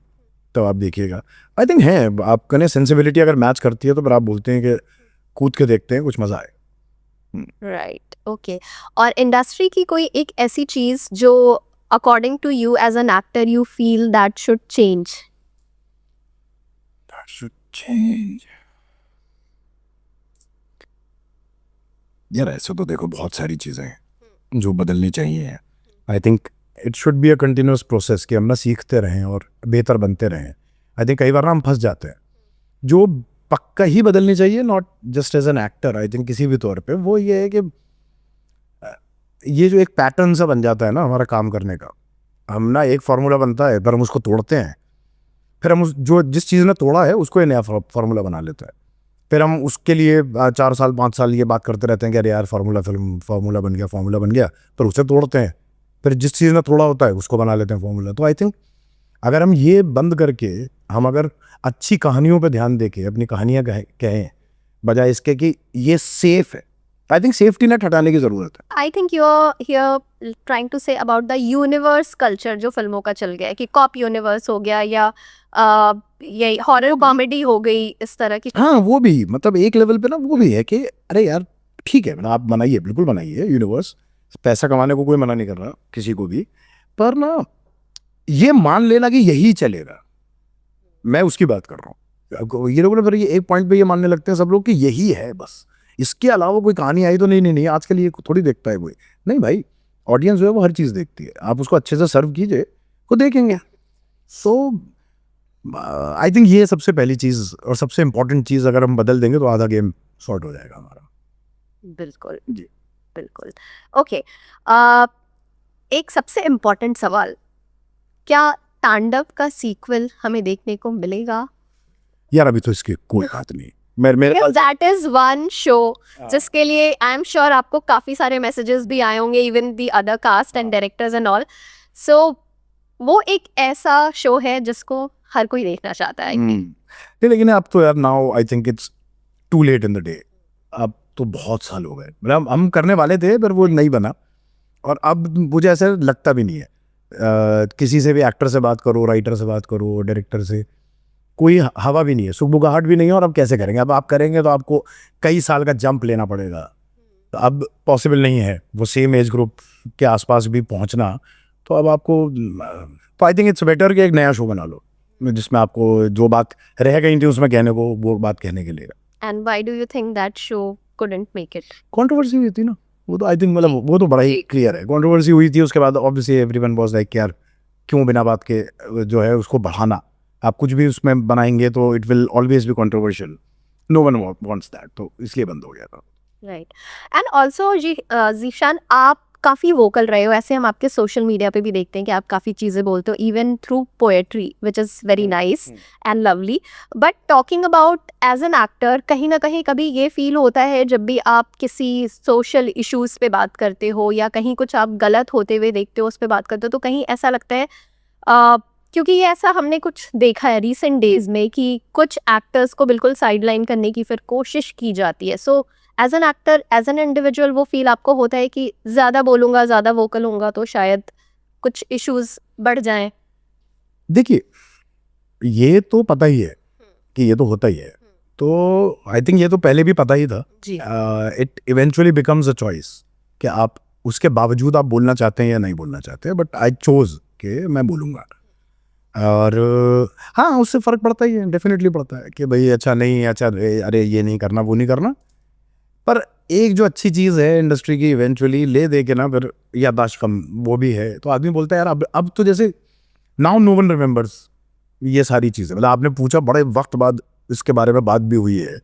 तब आप देखिएगा। आई थिंक है आप कहें सेंसिबिलिटी अगर मैच करती है तो फिर आप बोलते हैं कि कूद के देखते हैं, कुछ मज़ा आए। Right okay. और इंडस्ट्री की कोई एक ऐसी चीज जो according to you as an actor you feel that should change? यार ऐसे तो देखो बहुत सारी चीज़ें हैं जो बदलनी चाहिए। I think it should be a continuous process कि हम ना सीखते रहें और बेहतर बनते रहें। आई थिंक कई बार ना हम फंस जाते हैं। जो पक्का ही बदलनी चाहिए, not just as an actor, I think किसी भी तौर पे, वो ये है कि ये जो एक पैटर्न सा बन जाता है ना हमारा काम करने का, हम ना एक फार्मूला बनता है पर हम उसको तोड़ते हैं, फिर हम उस जो जिस चीज़ ने तोड़ा है उसको नया फार्मूला बना लेते हैं। फिर हम उसके लिए 4 साल 5 साल ये बात करते रहते हैं कि अरे यार फार्मूला बन गया, पर उसे तोड़ते हैं। फिर जिस चीज़ ने तोड़ा होता है उसको बना लेते हैं फार्मूला। तो आई थिंक अगर हम ये बंद करके हम अगर अच्छी कहानियों पे ध्यान देके अपनी कहानियाँ कहें बजाय इसके कि ये सेफ है, आई थिंक सेफ्टी नेट हटाने की ज़रूरत है। I think you are here trying to say about the universe culture जो फिल्मों का चल गया है कि कॉप यूनिवर्स हो गया या ये हॉरर कॉमेडी हो गई, इस तरह की। हाँ वो भी मतलब एक लेवल पे ना वो भी है कि अरे यार ठीक है मतलब आप बनाइए, बिल्कुल बनाइए यूनिवर्स, पैसा कमाने को कोई मना नहीं कर रहा किसी को भी, पर ना ये मान लेना कि यही चलेगा, मैं उसकी बात कर रहा हूँ। ये लोग ना फिर ये एक पॉइंट पे ये मानने लगते हैं सब लोग कि यही है बस, इसके अलावा कोई कहानी आई तो नहीं आजकल ये थोड़ी देखता है कोई। नहीं भाई, ऑडियंस जो है वो हर चीज़ देखती है, आप उसको अच्छे से सर्व कीजिए वो देखेंगे। सो आई थिंक ये सबसे पहली चीज़ और सबसे इम्पोर्टेंट चीज़ अगर हम बदल देंगे तो आधा गेम सॉर्ट हो जाएगा हमारा। बिल्कुल जी बिल्कुल। ओके एक सबसे इम्पोर्टेंट सवाल, क्या तांडव का सीक्वल हमें देखने को मिलेगा? यार अभी तो इसकी कोई बात नहीं, मेरे ख्याल say that is one show हाँ। जिसके लिए आई एम श्योर आपको काफी सारे मैसेजेस भी आए होंगे, even the other cast and directors and all. So वो एक ऐसा शो है जिसको हर कोई देखना चाहता है. नहीं, लेकिन अब तो यार now I think it's too late in the day. अब तो बहुत साल हो गए, मतलब हम करने वाले थे पर वो नहीं बना, और अब मुझे ऐसा लगता भी नहीं है. किसी से भी एक्टर से बात करो, राइटर से बात करो, डायरेक्टर से, कोई हवा भी नहीं है, सुगबुगाहट भी नहीं है. और अब कैसे करेंगे? अब आप करेंगे तो आपको कई साल का जंप लेना पड़ेगा. तो अब पॉसिबल नहीं है वो सेम एज ग्रुप के आसपास भी पहुंचना. तो अब आपको, तो आई थिंक इट्स बेटर कि एक नया शो बना लो जिसमें आपको जो बात रह गई थी उसमें कहने को, वो बात कहने के लिए. And why do you think that show couldn't make it? Controversy हुई थी ना, वो तो आई थिंक, मतलब वो तो बड़ा ही क्लियर है. कंट्रोवर्सी हुई थी, उसके बाद ऑब्वियसली एवरीवन वाज लाइक यार क्यों बिना बात के जो है उसको बढ़ाना. आप कुछ भी उसमें बनाएंगे तो it will always be controversial. No one wants that, तो इसलिए बंद हो गया था. राइट. एंड ऑल्सो जी जीशान, आप काफ़ी वोकल रहे हो. ऐसे हम आपके सोशल मीडिया पे भी देखते हैं कि आप काफ़ी चीज़ें बोलते हो, even through poetry, which is very nice and lovely. But talking about as an actor, कहीं ना कहीं कभी ये फील होता है जब भी आप किसी सोशल इश्यूज़ पे बात करते हो या कहीं कुछ आप गलत होते हुए देखते हो उस पर बात करते हो, तो कहीं ऐसा लगता है क्योंकि ये ऐसा हमने कुछ देखा है रिसेंट डेज में कि कुछ एक्टर्स को बिल्कुल साइडलाइन करने की फिर कोशिश की जाती है. So as an actor, as an individual, वो फील आपको होता है कि ज़्यादा बोलूँगा, ज़्यादा वोकल होऊंगा तो शायद कुछ इश्यूज बढ़ जाएं? देखिए, ये तो पता ही है कि ये तो होता ही है. तो आई थिंक ये तो पहले भी पता ही था. जी. It eventually becomes a choice कि आप उसके बावजूद आप बोलना चाहते हैं या नहीं बोलना चाहते हैं. बट आई चोज कि मैं बोलूँगा. और हाँ, उससे फ़र्क पड़ता ही है, डेफिनेटली पड़ता है कि भाई अच्छा नहीं, अच्छा अरे ये नहीं करना, वो नहीं करना. पर एक जो अच्छी चीज़ है इंडस्ट्री की, इवेंचुअली ले दे के ना फिर याददाश्त कम वो भी है. तो आदमी बोलता है यार अब तो जैसे नाउ नो वन रिमेंबर्स ये सारी चीज़ें. मतलब आपने पूछा, बड़े वक्त बाद इसके बारे में बात भी हुई है,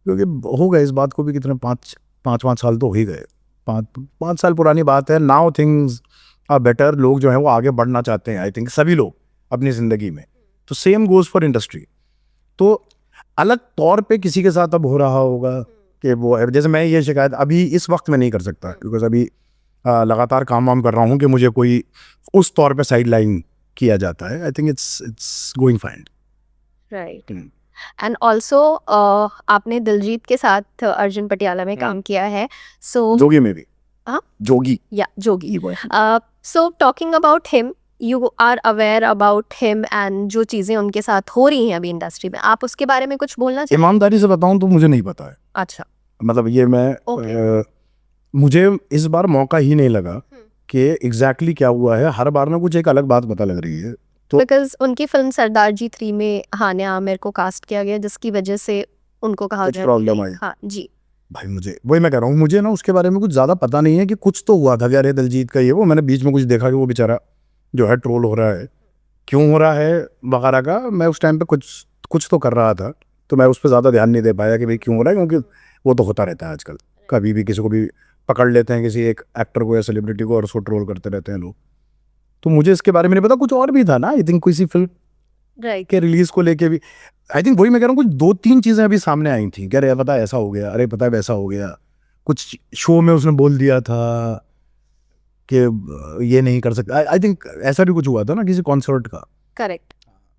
क्योंकि हो गए इस बात को भी कितने, पाँच साल तो हो ही गए. 5 साल पुरानी बात है. Now things are better. लोग जो हैं वो आगे बढ़ना चाहते हैं, आई थिंक सभी लोग अपनी ज़िंदगी में. तो सेम गोज़ फॉर इंडस्ट्री. तो अलग तौर पे किसी के साथ अब हो रहा होगा कि वो, जैसे मैं ये शिकायत अभी इस वक्त में नहीं कर सकता, बिकॉज अभी लगातार काम वाम कर रहा हूँ कि मुझे कोई उस तौर पे साइड लाइन किया जाता है. I think it's going fine. Right. And also आपने दिलजीत के साथ अर्जुन पटियाला में काम किया है. सो जोगी में भी. हाँ? जोगी. या Jogi. So talking about him, you are aware about him and जो चीज़ें उनके साथ हो रही हैं अभी इंडस्ट्री में, आप उसके बारे में कुछ बोलना चाहें? ईमानदारी से बताऊं तो मुझे नहीं पता है. अच्छा. मतलब ये मैं मुझे इस बार मौका ही नहीं लगा कि एग्जैक्टली क्या हुआ है. हर बार ना कुछ एक अलग बात पता लग रही है. तो बिकॉज उनकी फिल्म सरदार जी 3 में हानिया आमिर को कास्ट किया गया, जिसकी वजह से उनको कहा कुछ गया. प्रॉब्लम आई. हाँ जी. भाई मुझे, वही मैं कह रहा हूँ, मुझे ना उसके बारे में कुछ ज़्यादा पता नहीं है कि कुछ तो हुआ था. अरे दिलजीत का ये वो, मैंने बीच में कुछ देखा कि वो बेचारा जो है ट्रोल हो रहा है, क्यों हो रहा है वगैरह का. मैं उस टाइम पे कुछ तो कर रहा था, तो मैं उस पर ज़्यादा ध्यान नहीं दे पाया कि भाई क्यों हो रहा है, क्योंकि वो तो होता रहता है आजकल. कभी भी किसी को भी पकड़ लेते हैं, किसी एक एक्टर को या सेलिब्रिटी को, और उसको ट्रोल करते रहते हैं लोग. तो मुझे इसके बारे में नहीं पता. कुछ और भी था ना, आई थिंक किसी फिल्म राइट. के रिलीज को लेके भी, आई थिंक वही मैं कह रहा हूँ, कुछ 2-3 चीज़ें अभी सामने आई थी कि अरे पता है ऐसा हो गया, अरे पता है वैसा हो गया. कुछ शो में उसने बोल दिया था कि ये नहीं कर सकता. आई थिंक ऐसा भी कुछ हुआ था ना किसी कॉन्सर्ट का. करेक्ट.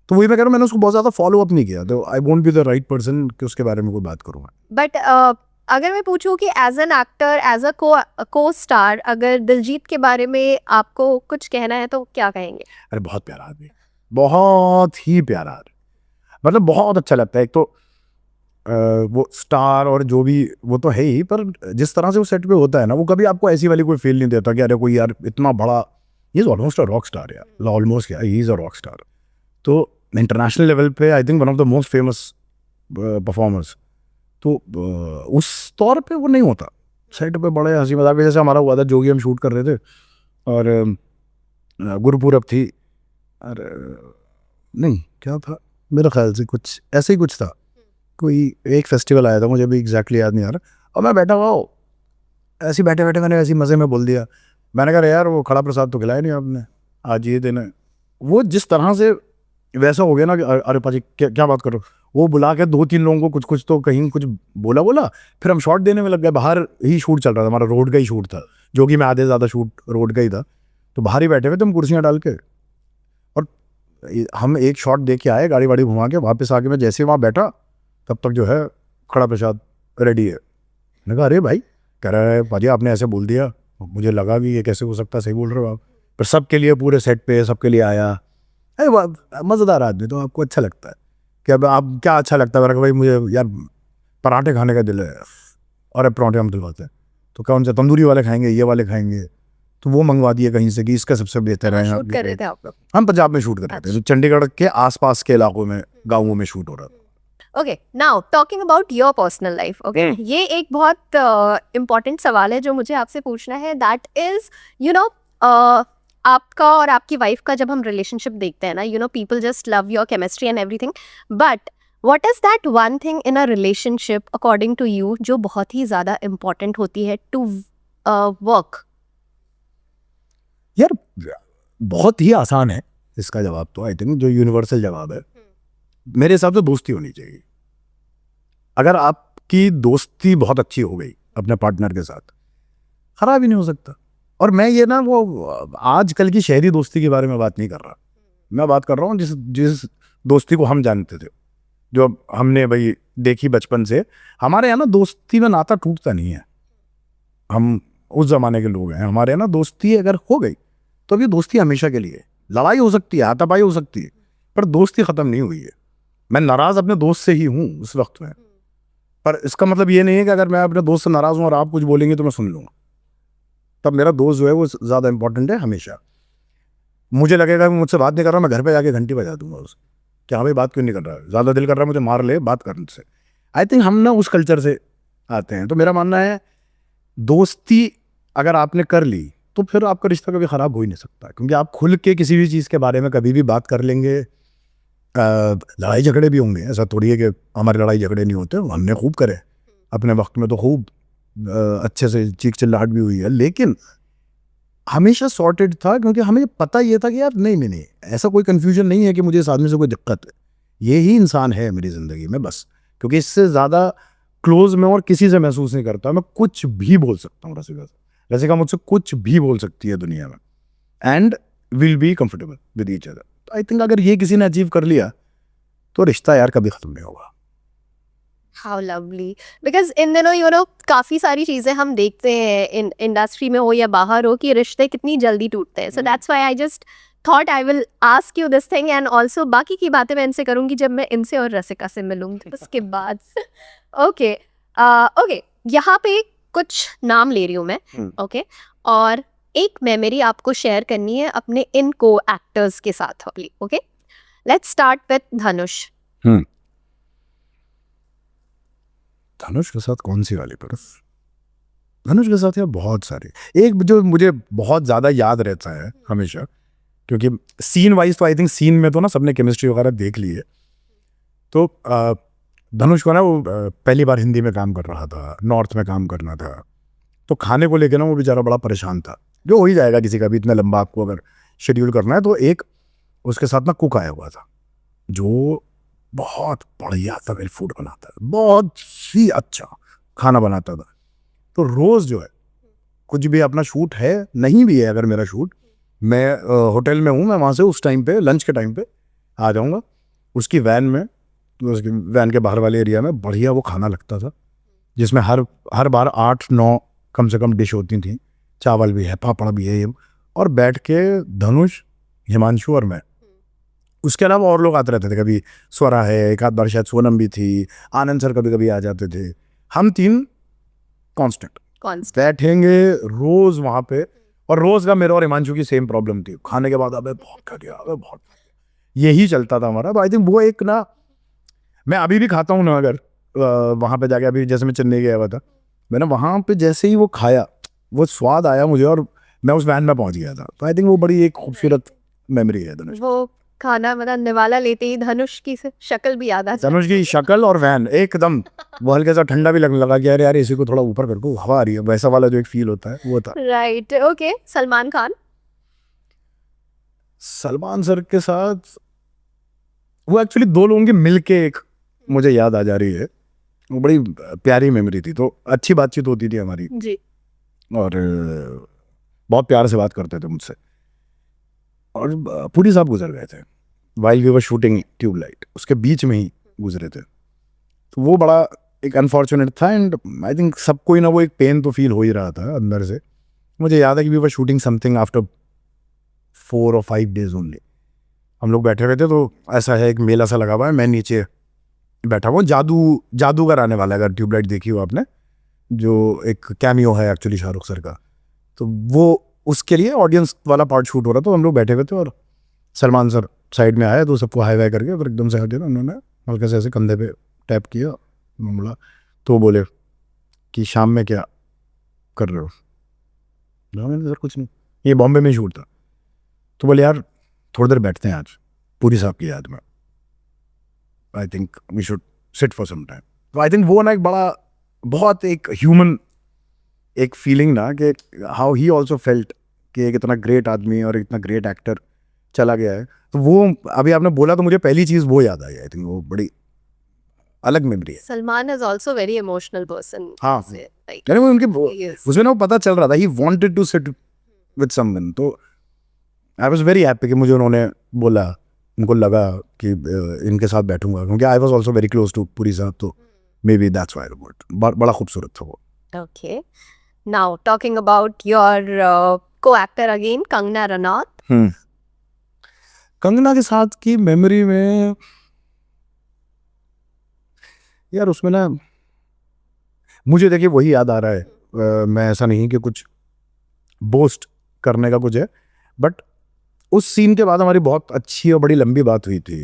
तो वही मैं कह रहा हूँ, मैंने उसको बहुत ज़्यादा फॉलो अप नहीं किया, तो I won't be the right person कि उसके बारे में कोई बात करूँगा. बट अगर मैं पूछूं कि as an actor, as a co star, अगर दिलजीत के बारे में आपको कुछ कहना है तो क्या कहेंगे? अरे बहुत प्यारा आदमी, बहुत ही प्यारा आदमी. मतलब बहुत अच्छा लगता है. एक तो वो स्टार और जो भी वो तो है ही, पर जिस तरह से वो सेट पे होता है ना, वो कभी आपको ऐसी वाली कोई फील नहीं देता कि अरे कोई यार इतना बड़ा, he is almost a rock star यार. ऑलमोस्ट क्या, he is a rock star. तो इंटरनेशनल लेवल पे I think one of the most famous performers. तो उस तौर पे वो नहीं होता. सेट पे बड़े हंसी मजाक, जैसे हमारा हुआ था जोगी, हम शूट कर रहे थे और गुरपूरब थी, और नहीं क्या था, मेरे ख्याल से कुछ ऐसे ही कुछ था. कोई एक फेस्टिवल आया था, मुझे भी एग्जैक्टली याद नहीं आ रहा. और मैं बैठा हुआ ऐसे बैठे बैठे मैंने ऐसी मज़े में बोल दिया. मैंने कहा यार वो खड़ा प्रसाद तो खिलाया नहीं आपने, आज ये दिन है. वो जिस तरह से वैसा हो गया ना कि अरे पाजी क्या बात करो, वो बुला के 2-3 लोगों को कुछ कुछ तो कहीं कुछ बोला, फिर हम शॉट देने में लग गए। बाहर ही शूट चल रहा था, हमारा रोड का ही शूट था, जो कि मैं आधे ज़्यादा शूट रोड का ही था। तो बाहर ही बैठे हुए थे हम कुर्सियाँ डाल के, और हम एक शॉट दे के आए, गाड़ी वाड़ी घुमा के वापस आके मैं जैसे वहाँ बैठा तब तक जो है खड़ा प्रसाद रेडी है। मैंने कहा अरे भाई, कह रहा है भाजी आपने ऐसे बोल दिया, मुझे लगा कि ये कैसे हो सकता है, सही बोल रहे हो आप। पर सबके लिए पूरे सेट पे सबके लिए आया। अरे मज़ेदार आदमी, तो आपको अच्छा लगता है कि अब आप क्या अच्छा लगता है। मैंने कहा भाई मुझे यार पराठे खाने का दिल है, और अब पराठे हम दिलवाते हैं, तो कौन से तंदूरी वाले खाएंगे, ये वाले खाएंगे, तो वो मंगवा दिए कहीं से कि इसका सबसे बेहतर है। शूट कर रहे थे आप लोग? हम पंजाब में शूट कर रहे थे, तो चंडीगढ़ के आसपास के इलाकों में, गाँवों में शूट हो रहा था। Okay, now talking about your personal life, okay, ये एक बहुत इम्पोर्टेंट सवाल है जो मुझे आपसे पूछना है, दैट इज यू नो आपका और आपकी वाइफ का जब हम रिलेशनशिप देखते हैं ना, you know people just love your chemistry and everything, but what is that one thing in a relationship according to you जो बहुत ही ज़्यादा इम्पोर्टेंट होती है टू वर्क? यार बहुत ही आसान है इसका जवाब, तो आई थिंक जो यूनिवर्सल जवाब है मेरे हिसाब से दोस्ती होनी चाहिए। अगर आपकी दोस्ती बहुत अच्छी हो गई अपने पार्टनर के साथ, खराब ही नहीं हो सकता। और मैं ये ना वो आजकल की शहरी दोस्ती के बारे में बात नहीं कर रहा, मैं बात कर रहा हूँ जिस दोस्ती को हम जानते थे, जो हमने भाई देखी बचपन से। हमारे यहाँ ना दोस्ती में नाता टूटता नहीं है, हम उस जमाने के लोग हैं। हमारे यहाँ ना दोस्ती अगर हो गई तो अभी दोस्ती हमेशा के लिए। लड़ाई हो सकती है, हाथापाई हो सकती है, पर दोस्ती खत्म नहीं हुई है। मैं नाराज अपने दोस्त से ही हूँ उस वक्त में, पर इसका मतलब ये नहीं है कि अगर मैं अपने दोस्त से नाराज हूँ और आप कुछ बोलेंगे तो मैं सुन लूँगा। तब मेरा दोस्त जो है वो ज़्यादा इंपॉर्टेंट है हमेशा। मुझे लगेगा कि मुझसे बात नहीं कर रहा, मैं घर पे जाके घंटी बजा दूंगा उससे कि हाँ भाई बात क्यों नहीं कर रहा है, ज़्यादा दिल कर रहा है मुझे मार ले बात करने से। आई थिंक हम ना उस कल्चर से आते हैं। तो मेरा मानना है दोस्ती अगर आपने कर ली तो फिर आपका रिश्ता कभी ख़राब हो ही नहीं सकता, क्योंकि आप खुल के किसी भी चीज़ के बारे में कभी भी बात कर लेंगे। लड़ाई झगड़े भी होंगे, ऐसा थोड़ी है कि हमारे लड़ाई झगड़े नहीं होते, हमने खूब करे अपने वक्त में, तो खूब अच्छे से चीख चिल्लाहट भी हुई है, लेकिन हमेशा सॉर्टेड था, क्योंकि हमें पता ये था कि यार नहीं ऐसा कोई कन्फ्यूजन नहीं है कि मुझे इस आदमी से कोई दिक्कत है, ये ही इंसान है मेरी ज़िंदगी में बस। क्योंकि इससे ज़्यादा क्लोज में और किसी से महसूस नहीं करता, मैं कुछ भी बोल सकता हूँ रसिका मुझसे कुछ भी बोल सकती है दुनिया में, and will be comfortable with each other. I think अगर ये किसी ने अचीव कर लिया तो रिश्ता यार कभी ख़त्म नहीं होगा। हाउ लवली, बिकॉज इन दिनों यू नो काफ़ी सारी चीज़ें हम देखते हैं इन इंडस्ट्री में हो या बाहर हो कि रिश्ते कितनी जल्दी टूटते हैं। So that's why I just thought I will ask you this thing, and also बाकी की बातें मैं इनसे करूँगी जब मैं इनसे और रसिका से मिलूँगी उसके बाद। ओके ओके, यहाँ पे कुछ नाम ले रही हूँ मैं, ओके, और एक मेमोरी आपको शेयर करनी है अपने इन को एक्टर्स के साथ वाली। ओके, लेट्स स्टार्ट विद धनुष। धनुष के साथ कौन सी वाली बर्फ? धनुष के साथ यार बहुत सारे, एक जो मुझे बहुत ज़्यादा याद रहता है हमेशा, क्योंकि सीन वाइज तो आई थिंक सीन में तो ना सबने केमिस्ट्री वगैरह देख ली है। तो धनुष को ना वो पहली बार हिंदी में काम कर रहा था, नॉर्थ में काम करना था, तो खाने को लेकर ना वो बेचारा बड़ा परेशान था, जो हो ही जाएगा किसी का भी, इतना लंबा आपको अगर शेड्यूल करना है। तो एक उसके साथ ना कुक आया हुआ था जो बहुत बढ़िया तमिल फूड बनाता है, बहुत ही अच्छा खाना बनाता था। तो रोज़ जो है कुछ भी अपना शूट है नहीं भी है, अगर मेरा शूट, मैं होटल में हूँ, मैं वहाँ से उस टाइम पे लंच के टाइम पे आ जाऊँगा उसकी वैन में, तो उसकी वैन के बाहर वाले एरिया में बढ़िया वो खाना लगता था, जिसमें हर बार 8-9 कम से कम डिश होती थी, चावल भी है, पापड़ भी है, और बैठ के धनुष, हिमांशु और मैं, उसके अलावा और लोग आते रहते थे, कभी स्वरा है, एक आध बार शायद सोनम भी थी, आनंद सर कभी कभी आ जाते थे। हम 3 कांस्टेंट बैठेंगे रोज वहाँ पे, और रोज का मेरा और हिमांशु की सेम प्रॉब्लम थी, खाने के बाद अबे बहुत खा गया, अबे बहुत खा गया, यही चलता था हमारा। आई थिंक वो एक ना, मैं अभी भी खाता हूँ ना, अगर वहाँ पे जाके, अभी जैसे मैं चेन्नई गया हुआ था, मैंने वहाँ पे जैसे ही वो खाया, वो स्वाद आया मुझे और मैं उस वैन में पहुँच गया था। तो आई थिंक वो बड़ी एक खूबसूरत मेमोरी है धनुष। वो खाना मतलब निवाला लेते ही धनुष की शक्ल भी याद आ जाती है। धनुष की शक्ल और वैन एकदम, वो हल्के सा ठंडा भी लगने लगा कि अरे यार इसी को थोड़ा ऊपर कर को हवा आ रही है, वैसा वाला जो एक फील होता है वो था। Right, okay. Salman Khan? Salman sir के साथ वो एक्चुअली 2 लोगों के मिलके एक मुझे याद आ जा रही है, वो बड़ी प्यारी मेमोरी थी। तो अच्छी बातचीत होती थी हमारी जी। और बहुत प्यार से बात करते थे मुझसे। और पूरी साहब गुजर गए थे while we were shooting Tubelight, उसके बीच में ही गुजरे थे। तो वो बड़ा एक अनफॉर्चुनेट था एंड आई थिंक सबको ही ना वो एक पेन तो फील हो ही रहा था अंदर से। मुझे याद है कि we were shooting something after 4 or 5 days only. हम लोग बैठे हुए थे, तो ऐसा है एक मेला सा लगा हुआ है, मैं नीचे बैठा हुआ, जादूगर आने वाला है, अगर ट्यूबलाइट देखी हो आपने, जो एक कैमियो है एक्चुअली शाहरुख सर का। तो वो उसके लिए ऑडियंस वाला पार्ट शूट हो रहा था, तो हम लोग बैठे हुए थे और सलमान सर साइड में आए, तो सबको हाई वाई करके फिर एकदम से हटे, उन्होंने हल्के से ऐसे कंधे पे टैप किया, बोला, तो बोले कि शाम में क्या कर रहे हो? मैंने सर कुछ नहीं, ये बॉम्बे में शूट था। तो बोले यार थोड़ी देर बैठते हैं आज पूरी साहब की याद में, I think we should sit for some time. तो आई थिंक वो ना एक बड़ा बहुत एक ह्यूमन एक फीलिंग ना, कि हाउ ही ऑल्सो फेल्ट कि एक इतना ग्रेट आदमी और इतना ग्रेट एक्टर चला गया है। तो वो अभी आपने बोला तो मुझे पहली चीज़ वो याद आई। आई थिंक वो बड़ी अलग मेमोरी है। Salman is also very emotional person. हाँ, लाइक यानी वो उनके Yes. उसमें ना वो पता चल रहा था, he wanted to sit with someone. तो आई वाज वेरी हैप्पी कि मुझे उन्होंने बोला, उनको लगा कि इनके साथ बैठूंगा, क्योंकि I was also very close to Puri साहब, तो मे बी दैट्स व्हाई बड़ा खूबसूरत था वो। Okay. Now talking about your co-actor again, Kangna Ranaut. Kangana के साथ की मेमोरी में यार, उसमें ना मुझे देखिए वही याद आ रहा है। मैं ऐसा नहीं कि कुछ बोस्ट करने का कुछ है, बट उस सीन के बाद हमारी बहुत अच्छी और बड़ी लंबी बात हुई थी,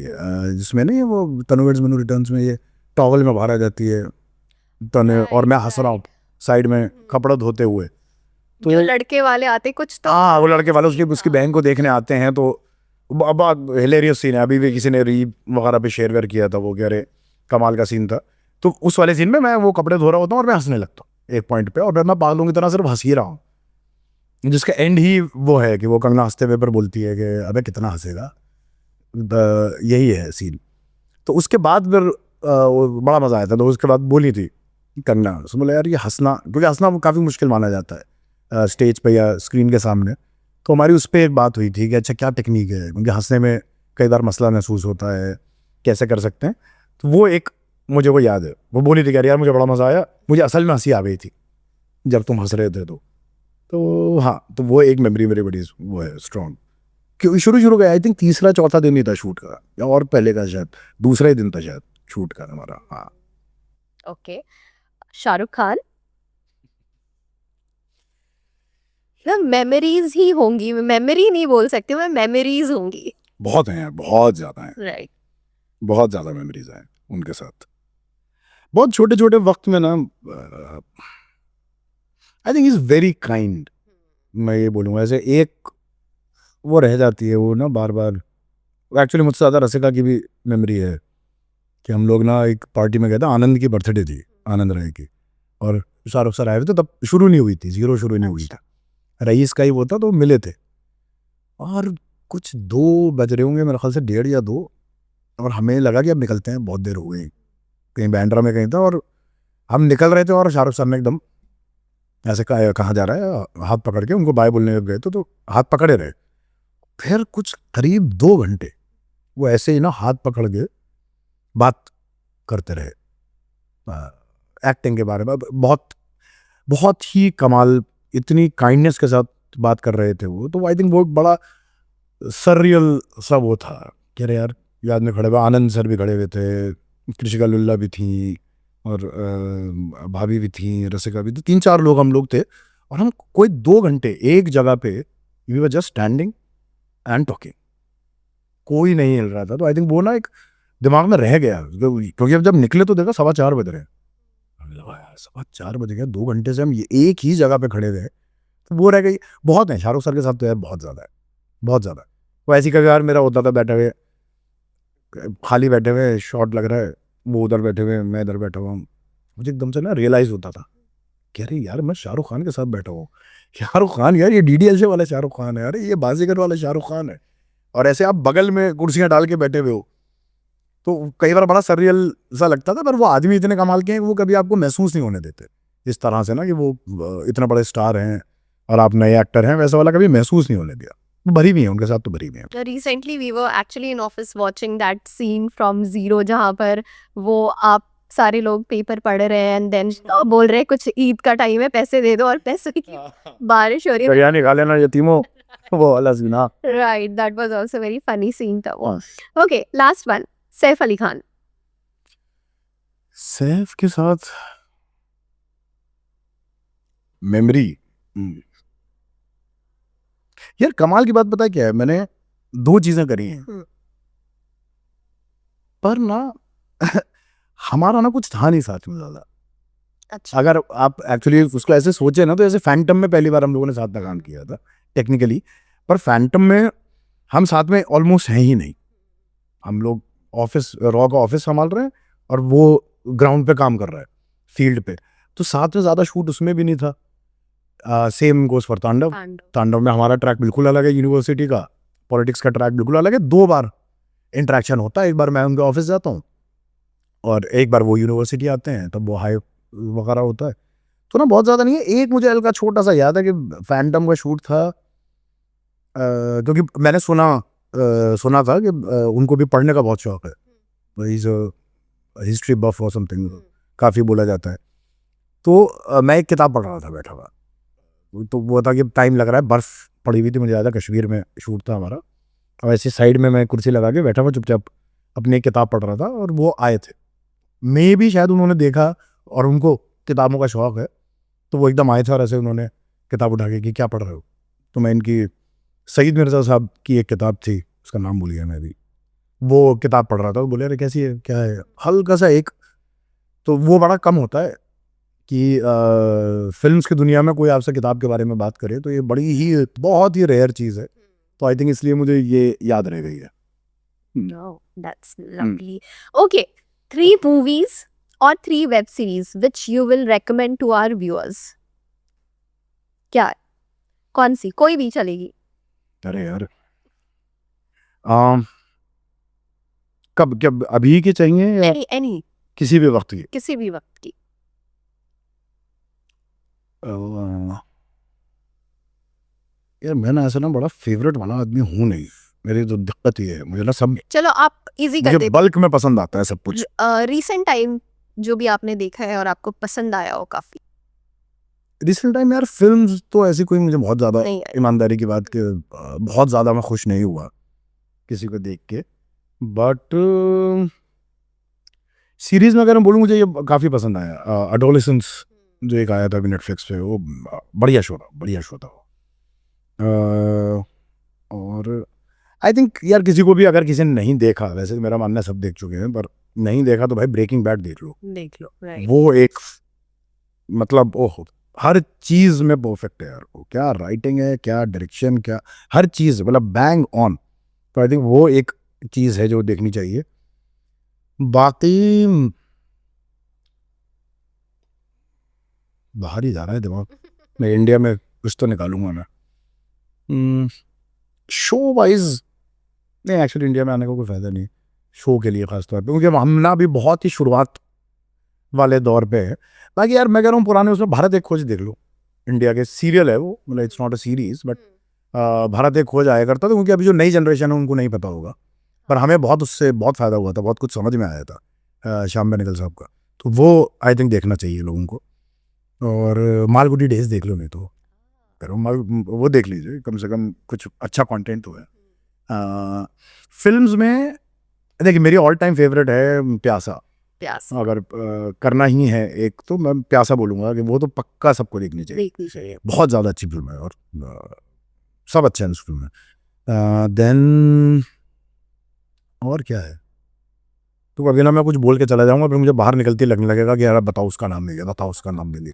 जिसमें नहीं वो तनुवेड्स मनु रिटर्न्स में ये टॉवल में बाहर आ जाती है तने, और मैं हंस रहा हूँ साइड में कपड़ा धोते हुए। तो जो लड़के वाले आते कुछ तो हाँ, वो लड़के वाले उसकी बहन को देखने आते हैं, तो अब हिलेरियस सीन है। अभी भी किसी ने रील वगैरह पे शेयर वेयर किया था वो, कह रहे कमाल का सीन था। तो उस वाले सीन में मैं वो कपड़े धो रहा होता हूँ और मैं हंसने लगता हूँ एक पॉइंट पे, और मैं पागलों की तरह सिर्फ हंस ही रहा हूँ, जिसका एंड ही वो है कि वो कंगना हंसते हुए पर बोलती है कि अबे कितना हंसेगा। यही है सीन। तो उसके बाद फिर वो बड़ा मजा आया था। तो उसके बाद बोली थी कंगना, उसने बोला यार ये हंसना, क्योंकि हंसना काफ़ी मुश्किल माना जाता है स्टेज पे या स्क्रीन के सामने। तो हमारी उस पर एक बात हुई थी कि अच्छा क्या टेक्निक है, क्योंकि हंसने में कई बार मसला महसूस होता है, कैसे कर सकते हैं। तो वो एक मुझे वो याद है, वो बोली थी यार मुझे बड़ा मज़ा आया, मुझे असल में हंसी आ गई थी जब तुम हंस रहे थे। तो हाँ, तो वो एक मेमोरी मेरी बड़ी वो है स्ट्रॉन्ग, क्योंकि शुरू का आई थिंक तीसरा चौथा दिन ही था शूट का, या और पहले का शायद दूसरा ही दिन था शायद शूट का हमारा। हाँ, ओके। शाहरुख खान, मेमोरीज ही होंगी, मेमोरी नहीं बोल सकती मैं, मेमोरीज होंगी। बहुत हैं यार, बहुत ज़्यादा हैं, राइट। बहुत ज़्यादा मेमोरीज हैं उनके साथ। बहुत छोटे छोटे वक्त में ना, I think is very kind, मैं ये बोलूँगा। ऐसे एक वो रह जाती है वो ना बार बार। एक्चुअली मुझसे ज़्यादा रसिका की भी मेमोरी है कि हम लोग ना एक पार्टी में गए थे, आनंद की बर्थडे थी, आनंद राय की, और शाहरुख सर आए हुए थे। तब शुरू नहीं हुई थी, जीरो शुरू नहीं हुई था, रईस का ही वो था, तो मिले थे। और कुछ 2 बज रहे होंगे मेरे ख्याल से, 1:30 या 2, और हमें लगा कि अब निकलते हैं, बहुत देर हो गई, कहीं बैंड्रा में कहीं था, और हम निकल रहे थे और शाहरुख सर ने एकदम ऐसे कहाँ जा रहा है, हाथ पकड़ के उनको बाय बोलने गए तो हाथ पकड़े रहे। फिर कुछ करीब 2 घंटे वो ऐसे ही ना हाथ पकड़ के बात करते रहे एक्टिंग के बारे में। बहुत बहुत ही कमाल, इतनी काइंडनेस के साथ बात कर रहे थे वो। तो आई थिंक वो बड़ा सररियल सा वो था कि अरे यार याद में खड़े हुए, आनंद सर भी खड़े हुए थे, कृषिका लुल्ला भी थी, और भाभी भी थी, रसिका भी थी, 3-4 लोग हम लोग थे, और हम कोई 2 घंटे एक जगह पे we were just standing and talking, कोई नहीं हिल रहा था। तो आई थिंक वो ना एक दिमाग में रह गया, क्योंकि अब जब निकले तो देखा 4:15 बज रहे हैं, हमें लगा यार 4:15 बज गया, 2 घंटे से हम ये एक ही जगह पे खड़े थे। तो वो रह गई। बहुत है शाहरुख सर के साथ तो यार, बहुत ज़्यादा है, बहुत ज़्यादा। वो ऐसी कभी यार मेरा होता था बैठे हुए, खाली बैठे हुए, शॉट लग रहा है, वो उधर बैठे हुए, मैं इधर बैठा हुआ हूँ, मुझे एकदम से ना रियलाइज़ होता था कि अरे यार मैं शाहरुख खान के साथ बैठा हूँ। शाहरुख खान यार, ये DDLJ वाला शाहरुख खान है, अरे ये बाजीगर वाला शाहरुख खान है, और ऐसे आप बगल में कुर्सियाँ डाल के बैठे हुए हो। तो कई बार बड़ा सररियल सा लगता था, पर वो आदमी इतने कमाल के हैं कि वो कभी आपको महसूस नहीं होने देते इस तरह से ना कि वो इतने बड़े स्टार हैं और आप नए एक्टर हैं, वैसा वाला कभी महसूस नहीं होने दिया। भरी भी है उनके साथ, तो भरी भी है। Recently we were actually in office watching that scene from Zero, जहाँ पर वो आप सारे लोग पेपर पढ़ रहे हैं एंड देन बोल रहे हैं कुछ ईद का टाइम है, पैसे दे दो, और पैसे की बारिश हो रही है। बिरयानी खा लेना यतीमों, वो वाला सीन। हाँ right, that was also very funny scene था वो। Okay, last one, Saif Ali Khan. Saif के साथ मेमोरी, यार कमाल की बात पता है क्या है, मैंने 2 चीजें करी हैं, पर ना हमारा ना कुछ था नहीं साथ में ज्यादा। अच्छा, अगर आप एक्चुअली उसको ऐसे सोचे ना, तो ऐसे फैंटम में पहली बार हम लोगों ने साथ में काम किया था टेक्निकली, पर फैंटम में हम साथ में ऑलमोस्ट हैं ही नहीं। हम लोग ऑफिस, रॉ का ऑफिस संभाल रहे हैं और वो ग्राउंड पे काम कर रहा है, फील्ड पे, तो साथ में ज्यादा शूट उसमें भी नहीं था। सेम गोज फॉर तांडव। तांडव में हमारा ट्रैक बिल्कुल अलग है यूनिवर्सिटी का, पॉलिटिक्स का ट्रैक बिल्कुल अलग है। 2 बार इंटरेक्शन होता है, एक बार मैं उनके ऑफिस जाता हूँ और एक बार वो यूनिवर्सिटी आते हैं, तब वो हाई वगैरह होता है, तो ना बहुत ज़्यादा नहीं है। एक मुझे हल्का छोटा सा याद है कि फैंटम का शूट था, क्योंकि मैंने सुना था कि उनको भी पढ़ने का बहुत शौक है, हिस्ट्री बफ और समथिंग काफ़ी बोला जाता है। तो मैं एक किताब पढ़ रहा था बैठा हुआ, तो वो था कि टाइम लग रहा है, बर्फ़ पड़ी हुई थी, मुझे याद है कश्मीर में शूट था हमारा, और ऐसे साइड में मैं कुर्सी लगा के बैठा हुआ चुपचाप अपनी एक किताब पढ़ रहा था, और वो आए थे, मे भी शायद उन्होंने देखा और उनको किताबों का शौक है, तो वो एकदम आए थे और ऐसे उन्होंने किताब उठा के कि क्या पढ़ रहे हो, तो मैं इनकी सईद मिर्ज़ा साहब की एक किताब थी, उसका नाम भूल गया मैं भी, वो किताब पढ़ रहा था, वो बोले अरे कैसी है, क्या है, हल्का सा एक, तो वो बड़ा कम होता है कि फिल्म्स की दुनिया में कोई आपसे किताब के बारे में बात करे, तो ये बड़ी ही बहुत ही रेयर चीज़ है, तो आई थिंक इसलिए मुझे ये याद रह गई है। No, that's lovely. Okay, 3 movies or 3 web series which you will recommend to our viewers. क्या है? कौन सी? कोई भी चलेगी। अरे यार, कब कब अभी के चाहिए या Any किसी भी वक्त की? किसी भी वक्त की। यार मैं ना ऐसा ना बड़ा फेवरेट वाला आदमी हूँ नहीं, मेरी तो दिक्कत ये है, मुझे ना सब, चलो आप इजी मुझे करते। बल्क में पसंद आता है सब कुछ। रिसेंट टाइम जो भी आपने देखा है और आपको पसंद आया हो काफी। रिसेंट टाइम यार फिल्म्स तो ऐसी कोई मुझे बहुत ज़्यादा, नहीं आई। ईमानदारी की बात कि बहुत ज़्यादा मैं खुश नहीं हुआ किसी को देख के, बट सीरीज में अगर मैं बोलूँ, मुझे ये काफ़ी पसंद आया, अडोलेसेंस जो एक आया था अभी नेटफ्लिक्स पे, वो बढ़िया शो था, बढ़िया शो था वो। और आई थिंक यार किसी को भी, अगर किसी ने नहीं देखा, वैसे तो मेरा मानना है सब देख चुके हैं, पर नहीं देखा तो भाई ब्रेकिंग बैड देख लो। राइट। वो एक, मतलब ओह, हर चीज़ में परफेक्ट है यार, वो क्या राइटिंग है, क्या डायरेक्शन, क्या हर चीज़, मतलब बैंग ऑन। तो आई थिंक वो एक चीज़ है जो देखनी चाहिए। बाकी बाहर ही जा रहा है दिमाग, मैं इंडिया में कुछ तो निकालूंगा मैं। शो वाइज नहीं, एक्चुअली इंडिया में आने का कोई फ़ायदा नहीं शो के लिए ख़ास तौर पे, क्योंकि हम ना भी बहुत ही शुरुआत वाले दौर पे है। बाकी यार मैं कह रहा हूँ पुराने उसमें भारत एक खोज देख लो, इंडिया के सीरियल है वो, मतलब it's not a series, but Bharat एक खोज आया करता था, क्योंकि अभी जो नई जनरेशन है उनको नहीं पता होगा, पर हमें बहुत उससे बहुत फ़ायदा हुआ था, बहुत कुछ समझ में आया था श्याम बेनेगल साहब का, तो वो आई थिंक देखना चाहिए लोगों को। और मालगुडी डेज देख लो, नहीं तो करो वो देख लीजिए, कम से कम कुछ अच्छा कंटेंट तो है। फिल्म्स में देखिए मेरी ऑल टाइम फेवरेट है प्यासा, प्यास अगर करना ही है एक, तो मैं प्यासा बोलूँगा कि वो तो पक्का सबको देखनी चाहिए, देखनी चाहिए। बहुत ज़्यादा अच्छी फिल्म है, और सब अच्छे हैं उस फिल्म में। देन और क्या है, तो अभी ना मैं कुछ बोल के चला जाऊँगा, फिर मुझे बाहर निकलते ही लगने लगेगा कि यार बताओ उसका नाम नहीं है, बताओ उसका नाम नहीं है।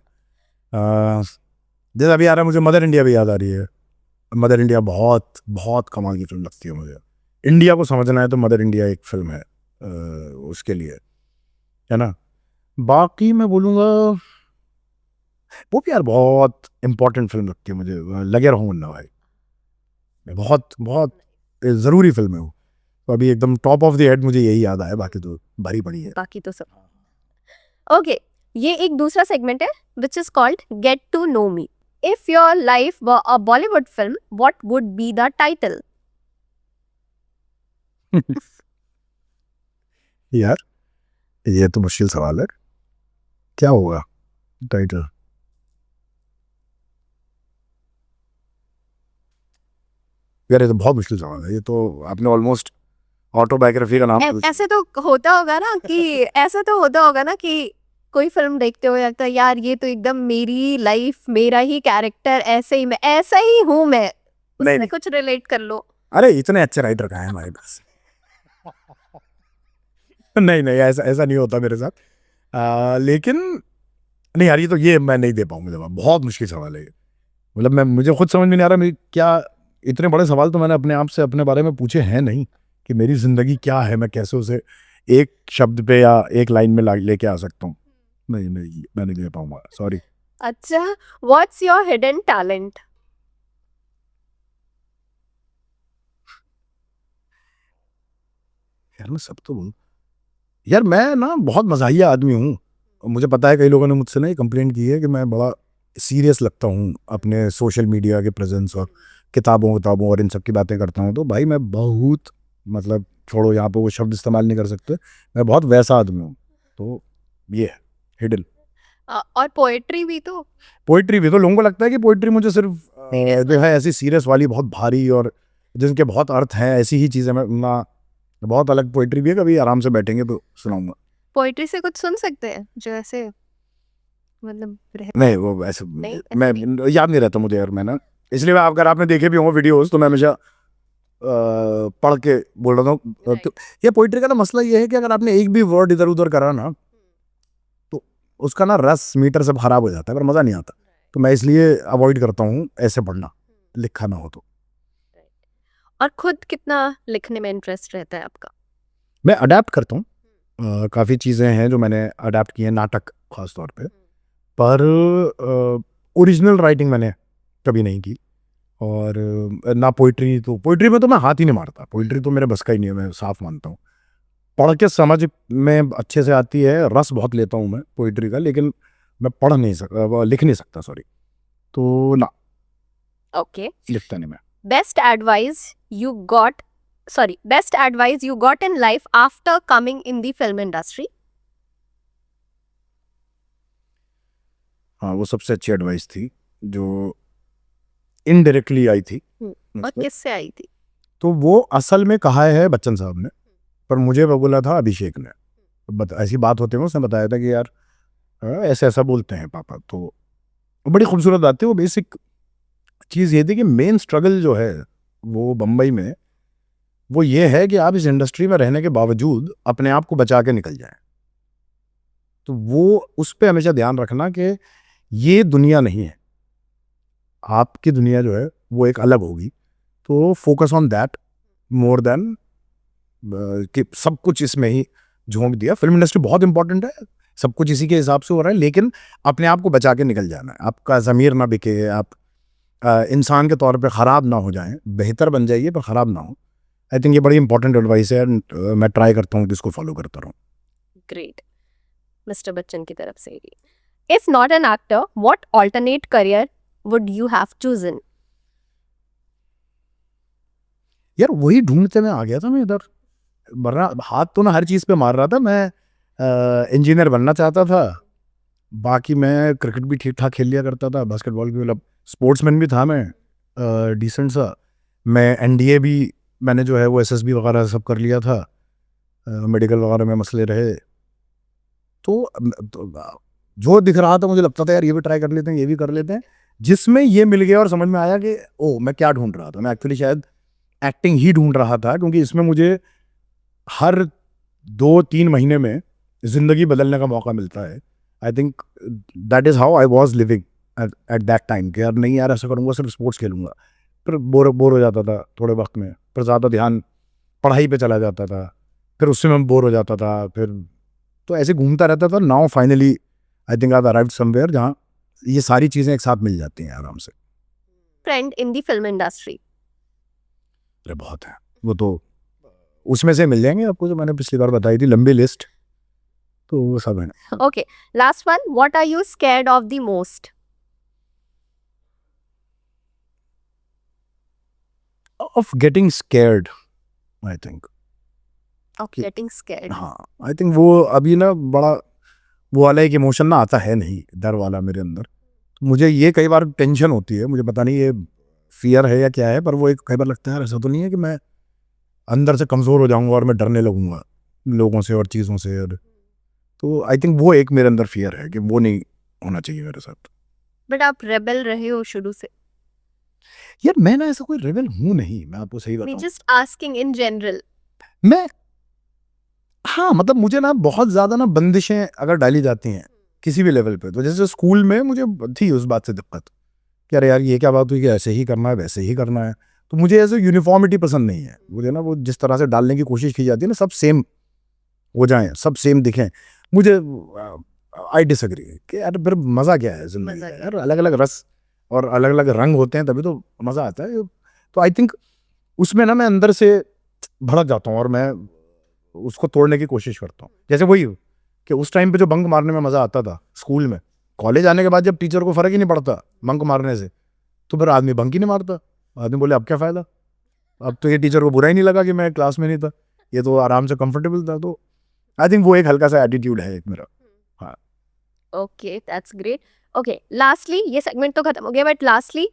जैसे अभी आ रहा है मुझे मदर इंडिया भी याद आ रही है, मदर इंडिया बहुत बहुत कमाल की फिल्म लगती है मुझे। इंडिया को समझना है तो मदर इंडिया एक फिल्म है उसके लिए, है ना। बाकी मैं बोलूँगा वो भी यार बहुत इंपॉर्टेंट फिल्म लगती है मुझे, लगे रहूँ मुन्ना भाई, बहुत बहुत ज़रूरी फिल्म है वो। तो अभी एकदम टॉप ऑफ द हेड मुझे यही याद आया, बाकी तो भरी पड़ी है। बाकी तो सब ओके। ये एक दूसरा सेगमेंट है which is called get to know me. If your life were a Bollywood film what would be the title? यार ये तो मुश्किल सवाल है, क्या होगा टाइटल? यार ये तो बहुत मुश्किल सवाल है, ये तो आपने ऑलमोस्ट ऑटोबायोग्राफी का नाम ऐसे तो होता होगा ना कि ऐसा तो होता होगा ना कि कोई फिल्म देखते हुए लगता है यार ये तो एकदम मेरी लाइफ, मेरा ही कैरेक्टर, ऐसे ही मैं, ऐसा ही हूँ मैं, उससे नहीं। कुछ रिलेट कर लो। अरे इतने अच्छे राइटर कहाँ हैं हमारे पास। नहीं नहीं, ऐसा ऐसा नहीं होता मेरे साथ। लेकिन नहीं यार, ये मैं नहीं दे पाऊंगा जवाब, बहुत मुश्किल सवाल है ये। मतलब मुझे खुद समझ में नहीं आ रहा मैं क्या, इतने बड़े सवाल तो मैंने अपने आप से अपने बारे में पूछे हैं नहीं, कि मेरी जिंदगी क्या है, मैं कैसे उसे एक शब्द पे या एक लाइन में लेके आ सकता हूँ। नहीं नहीं, मैं नहीं दे पाऊंगा, सॉरी। अच्छा, व्हाट्स योर हिडन टैलेंट? यार मैं सब तो बोलूं, यार मैं ना बहुत मजाहिया आदमी हूँ। मुझे पता है कई लोगों ने मुझसे ना ये कंप्लेंट की है कि मैं बड़ा सीरियस लगता हूँ अपने सोशल मीडिया के प्रेजेंस और किताबों और इन सब की बातें करता हूँ। तो भाई मैं बहुत, मतलब छोड़ो, यहाँ पे वो शब्द इस्तेमाल नहीं कर सकते, मैं बहुत वैसा आदमी हूँ। तो ये है हिडन। और पोएट्री भी तो पोइट्री भी तो लोगों को लगता है कि पोइट्री मुझे सिर्फ जो है ऐसी सीरियस वाली बहुत भारी और जिनके बहुत अर्थ हैं ऐसी ही चीज़ें, मैं ना, बहुत अलग पोइट्री भी है, कभी आराम से बैठेंगे तो सुनाऊंगा। पोएट्री से कुछ सुन सकते हैं जो ऐसे मतलब नहीं वो ऐसे नहीं, ऐसे मैं नहीं। याद नहीं रहता मुझे यार, मैं ना, इसलिए मैं, अगर आपने देखे भी होंगे वीडियोस तो मैं हमेशा पढ़ के बोल रहा हूँ। तो ये पोइट्री का ना मसला ये है कि अगर आपने एक भी वर्ड इधर उधर करा ना तो उसका ना रस मीटर से खराब हो जाता है, पर मज़ा नहीं आता। तो मैं इसलिए अवॉइड करता हूँ ऐसे पढ़ना, लिखा ना हो तो। और खुद कितना लिखने में इंटरेस्ट रहता है आपका? मैं अडेप्ट करता हूँ, काफ़ी चीज़ें हैं जो मैंने अडेप्ट की हैं, नाटक खास तौर पे, पर ओरिजिनल राइटिंग मैंने कभी नहीं की। और ना पोइट्री, तो पोइट्री में तो मैं हाथ ही नहीं मारता, पोइट्री तो मेरे बस का ही नहीं है, मैं साफ मानता हूँ। पढ़ के समझ में अच्छे से आती है, रस बहुत लेता हूँ मैं पोइट्री का, लेकिन मैं पढ़ नहीं सकता, लिख नहीं सकता, सॉरी। तो ना, ओके। लिखता नहीं मैं। Best advice you got best advice you got in life after coming in the film industry? हाँ, वो सबसे अच्छी एडवाइस थी जो इनडायरेक्टली आई थी और मुझ पे। किससे आई थी? तो वो असल में कहा है बच्चन साहब ने, पर मुझे वो बोला था अभिषेक ने। ऐसी बात होते हुए उसने बताया था कि यार ऐसे ऐसा बोलते हैं पापा। तो वो बड़ी खूबसूरत बात थी। वो बेसिक चीज़ ये थी कि मेन स्ट्रगल जो है वो बम्बई में, वो ये है कि आप इस इंडस्ट्री में रहने के बावजूद अपने आप को बचा के निकल जाएं। तो वो उस पर हमेशा ध्यान रखना कि ये दुनिया नहीं है, आपकी दुनिया जो है वो एक अलग होगी। तो focus on that more than कि सब कुछ इसमें ही झोंक दिया। फिल्म इंडस्ट्री बहुत इंपॉर्टेंट है, सब कुछ इसी के हिसाब से हो रहा है, लेकिन अपने आप को बचा के निकल जाना है। आपका ज़मीर ना बिके, आप इंसान के तौर पे ख़राब ना हो जाएं, बेहतर बन जाइए पर ख़राब ना हो। आई थिंक ये बड़ी इंपॉर्टेंट एडवाइस है, and, मैं ट्राई करता हूँ कि इसको फॉलो करता रहूँ। ग्रेट, मिस्टर बच्चन की तरफ से ही। If not an actor, what alternate career would you have chosen? यार वही ढूंढते मैं आ गया था मैं इधर, वरना हाथ तो ना हर चीज़ पे मार रहा था। मैं इंजीनियर बनना चाहता था, बाकी मैं क्रिकेट भी ठीक ठाक खेल लिया करता था, बास्केटबॉल भी, मतलब स्पोर्ट्समैन भी था मैं डिसेंट सा। मैं एनडीए भी, मैंने जो है वो एसएसबी वगैरह सब कर लिया था, मेडिकल वगैरह में मसले रहे। तो जो दिख रहा था मुझे लगता था यार ये भी ट्राई कर लेते हैं, ये भी कर लेते हैं, जिसमें ये मिल गया और समझ में आया कि ओ मैं क्या ढूंढ रहा था। मैं एक्चुअली शायद एक्टिंग ही ढूंढ रहा था, क्योंकि इसमें मुझे हर 2-3 महीने में ज़िंदगी बदलने का मौका मिलता है। I think that is how I was living at that time, कि यार नहीं यार ऐसा करूँगा सिर्फ स्पोर्ट्स खेलूंगा, फिर बोर हो जाता था थोड़े वक्त में, फिर ज़्यादा ध्यान पढ़ाई पे चला जाता था, फिर उससे मैं बोर हो जाता था, फिर तो ऐसे घूमता रहता था। Now finally I think I arrived somewhere जहाँ ये सारी चीज़ें एक साथ मिल जाती हैं आराम से। Friend in the film industry? अरे बहुत है, वो तो उसमें से मिल जाएंगे आपको, जो मैंने पिछली बार बताई थी, लंबी लिस्ट, तो वो सब है। Okay, last one. What are you scared of the most? Of getting scared, I think. Of getting scared. हाँ, आई थिंक वो अभी ना बड़ा वो वाला एक इमोशन ना आता है नहीं, डर वाला मेरे अंदर। तो मुझे ये कई बार टेंशन होती है, मुझे पता नहीं ये फियर है या क्या है, पर वो एक कई बार लगता है यार ऐसा तो नहीं है कि मैं अंदर से कमज़ोर हो जाऊंगा और मैं डरने लगूंगा लोगों से और चीज़ों से। और तो आई थिंक वो एक मेरे अंदर फियर है कि वो नहीं होना चाहिए मेरे साथ। But आप rebel रहे हो शुरू से. यार मैं ना ऐसा कोई रेबल हूँ नहीं, मैं आपको सही Me बताऊँ। just asking in general. मैं हाँ, मतलब मुझे ना बहुत ज़्यादा ना बंदिशें अगर डाली जाती हैं किसी भी लेवल पे, तो जैसे स्कूल में मुझे थी उस बात से दिक्कत कि अरे यार ये क्या बात हुई कि ऐसे ही करना है वैसे ही करना है। तो मुझे ऐसे यूनिफॉर्मिटी पसंद नहीं है, मुझे ना वो जिस तरह से डालने की कोशिश की जाती है ना, सब सेम हो जाएं, सब सेम दिखें, मुझे आई डिसएग्री कि यार फिर मज़ा क्या है जिंदगी मज़ा का क्या यार, अलग अलग रस और अलग अलग रंग होते हैं तभी तो मज़ा आता है। तो आई थिंक उसमें ना मैं अंदर से भड़क जाता हूँ और मैं उसको तोड़ने की कोशिश करता हूँ। जैसे वही कि उस टाइम पे जो बंक मारने में मज़ा आता था स्कूल में, कॉलेज आने के बाद जब टीचर को फ़र्क ही नहीं पड़ता बंक मारने से, तो फिर आदमी बंक ही नहीं मारता। आदमी बोले अब क्या फ़ायदा, अब तो ये टीचर को बुरा ही नहीं लगा कि मैं क्लास में नहीं था, ये तो आराम से कंफर्टेबल था। तो आई थिंक वो एक हल्का सा एटीट्यूड है एक मेरा। हाँ, Okay, that's great. Okay, lastly, ये segment तो खत्म हो गया, but lastly,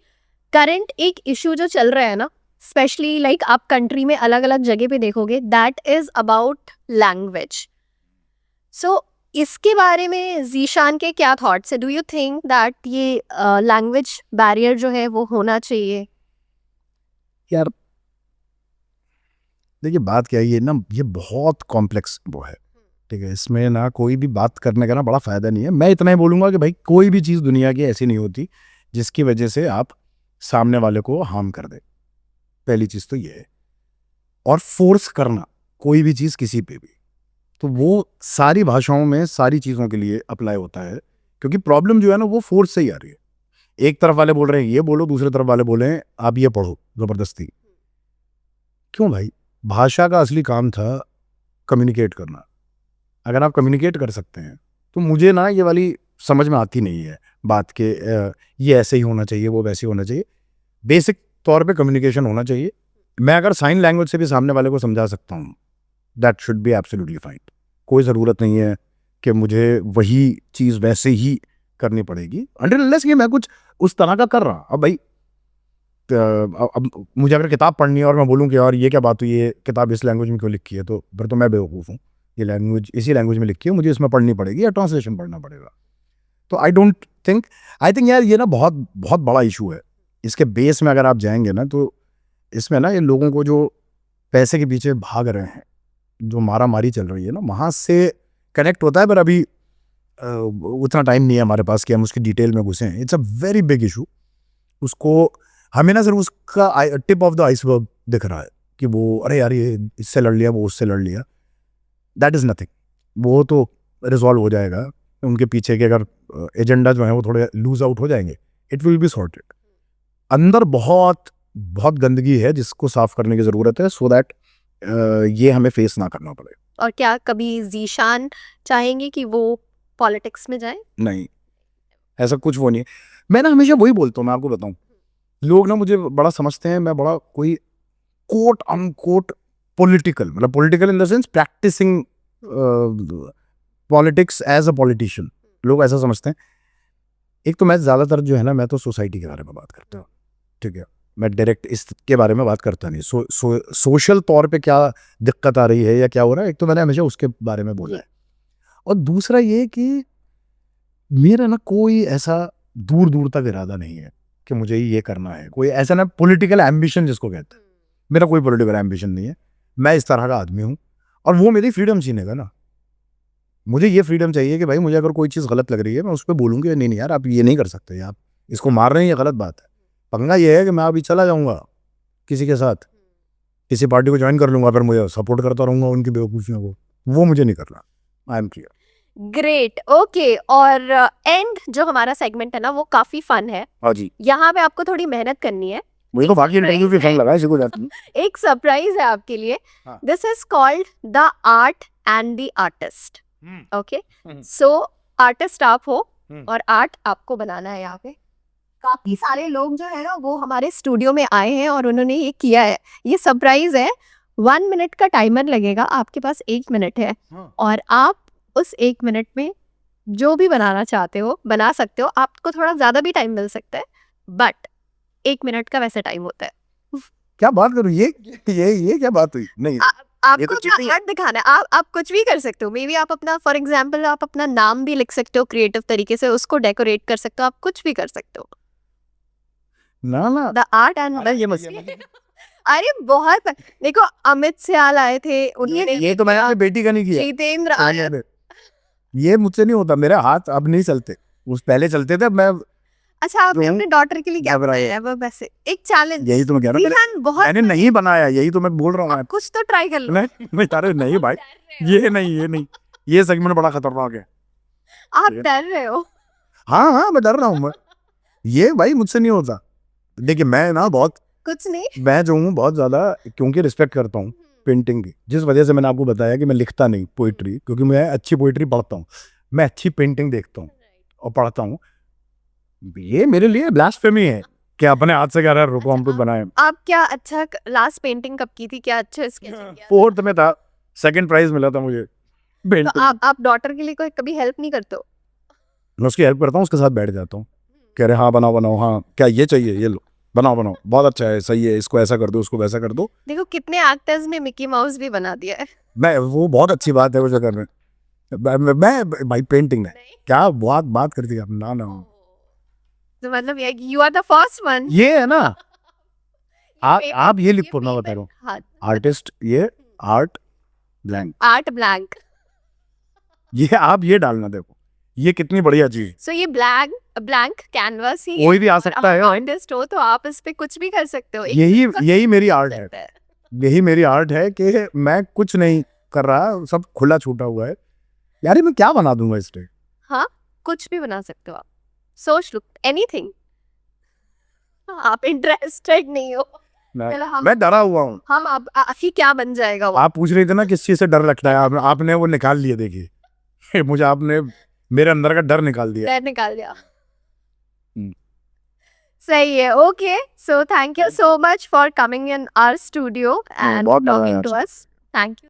current एक issue जो चल रहा है ना, स्पेशली लाइक आप कंट्री में अलग अलग जगह पे देखोगे, दैट इज अबाउट लैंग्वेज. सो इसके बारे में जीशान के क्या थॉट्स है? डू यू थिंक दैट ये लैंग्वेज बैरियर जो है वो होना चाहिए? यार देखिए बात क्या है, ये ना ये बहुत कॉम्प्लेक्स वो है, ठीक है, इसमें ना कोई भी बात करने का ना बड़ा फ़ायदा नहीं है। मैं इतना ही बोलूँगा कि भाई कोई भी चीज़ दुनिया की ऐसी नहीं होती जिसकी वजह से आप सामने वाले को हार्म कर दे, पहली चीज़ तो ये है। और फोर्स करना कोई भी चीज़ किसी पे भी, तो वो सारी भाषाओं में सारी चीज़ों के लिए अप्लाई होता है, क्योंकि प्रॉब्लम जो है ना वो फोर्स से ही आ रही है। एक तरफ वाले बोल रहे हैं ये बोलो, दूसरे तरफ वाले बोले हैं आप ये पढ़ो ज़बरदस्ती। क्यों भाई, भाषा का असली काम था कम्युनिकेट करना। अगर आप कम्युनिकेट कर सकते हैं तो मुझे ना ये वाली समझ में आती नहीं है बात के ये ऐसे ही होना चाहिए वो वैसे ही होना चाहिए। बेसिक तौर पे कम्युनिकेशन होना चाहिए। मैं अगर साइन लैंग्वेज से भी सामने वाले को समझा सकता हूँ, that should be absolutely fine. कोई ज़रूरत नहीं है कि मुझे वही चीज़ वैसे ही करनी पड़ेगी, अनटिल अनलेस कि मैं कुछ उस तरह का कर रहा। अब भाई अब मुझे अगर किताब पढ़नी है और मैं बोलूँ कि यार ये क्या बात हुई, ये किताब इस लैंग्वेज में क्यों लिखी है, तो फिर तो मैं बेवकूफ़ हूँ। ये लैंग्वेज इसी लैंग्वेज में लिखी है, मुझे इसमें पढ़नी पड़ेगी या ट्रांसलेशन पढ़ना पड़ेगा। तो I don't think, I think यार ये ना बहुत बहुत बड़ा इशू है। इसके बेस में अगर आप जाएंगे ना तो इसमें ना ये लोगों को जो पैसे के पीछे भाग रहे हैं, जो मारा मारी चल रही है ना, वहाँ से कनेक्ट होता है। पर अभी उतना टाइम नहीं है हमारे पास कि हम उसकी डिटेल में घुसें। It's a very big issue. उसको हमें ना सिर्फ उसका टिप ऑफ द आइसबर्ग दिख रहा है कि वो अरे यार ये इससे लड़ लिया वो उससे लड़ लिया, दैट इज़ नथिंग। वो तो रिजॉल्व हो जाएगा। उनके पीछे के अगर एजेंडा जो है वो थोड़े लूज आउट हो जाएंगे, इट विल बी सॉर्टेड। अंदर बहुत बहुत गंदगी है जिसको साफ करने की ज़रूरत है, सो दैट ये हमें फेस ना करना पड़े। और क्या कभी जीशान चाहेंगे कि वो पॉलिटिक्स में जाए? नहीं, ऐसा कुछ वो नहीं है। मैं ना हमेशा वही बोलता हूँ, मैं आपको बताऊँ, लोग ना मुझे बड़ा समझते हैं मैं बड़ा कोई कोट अनकोट पॉलिटिकल, मतलब political in the sense practicing politics as a politician, लोग ऐसा समझते हैं। एक तो मैं ज़्यादातर जो है ना, मैं तो सोसाइटी के बारे में बात करता हूँ, ठीक है, मैं डायरेक्ट इसके बारे में बात करता नहीं। सोशल तौर पे क्या दिक्कत आ रही है या क्या हो रहा है, एक तो मैंने हमेशा उसके बारे में बोला है। और दूसरा ये कि मेरा ना कोई ऐसा दूर दूर तक इरादा नहीं है कि मुझे ये करना है, कोई ऐसा ना पॉलिटिकल एम्बिशन जिसको कहते हैं, मेरा कोई पॉलिटिकल एम्बिशन नहीं है। मैं इस तरह का आदमी हूँ और वो मेरी फ्रीडम छीनेगा ना। मुझे ये फ्रीडम चाहिए कि भाई मुझे अगर कोई चीज़ गलत लग रही है मैं उस पर बोलूँगी नहीं नहीं यार आप ये नहीं कर सकते, आप इसको मार रहे हैं, ये गलत बात है। पंगा ये है कि मैं अभी चला जाऊँगा किसी के साथ, किसी पार्टी को ज्वाइन कर लूँगा, फिर मुझे सपोर्ट करता रहूँगा उनकी बेवकूफ़ियों को, वो मुझे नहीं करना। I am clear. Great, okay. और एंड जो हमारा सेगमेंट है ना वो काफी फन है। हाँ जी। यहाँ पे आपको थोड़ी मेहनत करनी है। मुझे तो बाकी इंटरव्यू भी फन लगा इसी को जाती एक सरप्राइज है आपके लिए. हाँ. This is called the art and the artist. Okay, so artist आप हो और आर्ट आपको बनाना है. यहाँ पे काफी सारे लोग जो है ना वो हमारे स्टूडियो में आए हैं और उन्होंने ये किया है. ये सरप्राइज है. 1 मिनट का टाइमर लगेगा. आपके पास 1 मिनट है और आप उस 1 मिनट में जो भी बनाना चाहते हो बना सकते हो. आपको थोड़ा ज्यादा भी टाइम मिल सकता है बट 1 मिनट का वैसे टाइम होता है. क्या बात करूं ये क्या बात हुई नहीं आपको तो अपना आर्ट दिखाना है. आप कुछ भी कर सकते हो. मे बी आप अपना फॉर एग्जांपल आप अपना नाम भी लिख सकते हो क्रिएटिव तरीके से. उसको डेकोरेट कर सकते हो. आप कुछ भी कर सकते हो. ना द आर्ट एंड ये मत अरे बहुत देखो अमित सियाल आए थे. उन्होंने ये तो मैंने अपनी बेटी का नहीं किया. जितेंद्र आनंद. ये मुझसे नहीं होता. मेरे हाथ अब नहीं चलते. उस पहले चलते थे. मैं अच्छा आपने अपने डॉटर के लिए क्या घबराए. बनाया है? वो वैसे एक चैलेंज. यही तो मैं कह रहा हूँ. जीहान बहुत मैंने नहीं बनाया. यही तो मैं बोल रहा हूँ. आप कुछ तो ट्राई कर लो. नहीं अरे नहीं भाई ये नहीं ये सेगमेंट बड़ा खतरनाक है. आप डर रहे हो. हाँ मैं डर रहा हूँ. मैं ये भाई मुझसे नहीं होता. देखिए मैं ना बहुत कुछ नहीं. मैं जो हूँ बहुत ज्यादा क्योंकि रिस्पेक्ट करता हूँ पेंटिंग की. जिस वजह से मैंने आपको बताया कि मैं लिखता नहीं पोइट्री क्योंकि मैं अच्छी पोइट्री पढ़ता हूँ. मैं अच्छी पेंटिंग देखता हूँ और पढ़ता हूँ. ये मेरे लिए ब्लास्फेमी है कि अपने हाथ से कह रहा है रुको हम कुछ बनाए. आप क्या अच्छा लास्ट पेंटिंग कब की थी? क्या अच्छा स्केचिंग किया? 4th में था. 2nd प्राइज मिला था मुझे तो पेंटिंग. आप डॉटर के लिए कोई कभी हेल्प नहीं करते हो? मैं उसकी हेल्प करता हूँ. उसके साथ बैठ जाता हूँ. कह रहे हाँ बनाओ हाँ क्या ये चाहिए ये लो बनाओ बहुत अच्छा है सही है इसको ऐसा कर दो उसको वैसा कर दो. देखो कितने एक्टर्स ने मिकी माउस भी बना दिया है. मैं वो बहुत अच्छी बात है वो जो कर रहे हैं. मैं भाई पेंटिंग है क्या बात करती है आप. ना तो मतलब you are the first one. ये है ना. आप ये लिख पढ़ना बता रहा हूँ. आर्टिस्ट ये आर्ट ब्लैंक. Art blank. ये आप ये डालना देखो ये कितनी बढ़िया चीज. सो ये ब्लैंक कैनवास ही कोई भी आ सकता है. आर्टिस्ट हो तो आप इस पे कुछ भी कर सकते हो. यही मेरी आर्ट है. यही मेरी आर्ट है कि मैं कुछ नहीं कर रहा. सब खुला छूटा हुआ है. यार मैं क्या बना दूंगा इस पे. हाँ कुछ भी बना सकते हो आप. सोच लो एनीथिंग. आप इंटरेस्टेड नहीं हो. मैं डरा हुआ हूँ. हम अब अभी क्या बन जाएगा वो. आप पूछ रहे थे ना किस चीज से डर लगता है. आपने वो निकाल लिया. देखिए मुझे आपने मेरे अंदर का डर निकाल दिया. डर निकाल दिया. सही है. Okay so thank you so much for coming in our studio and बहुत मजा टॉकिंग आया टू अस. Thank you.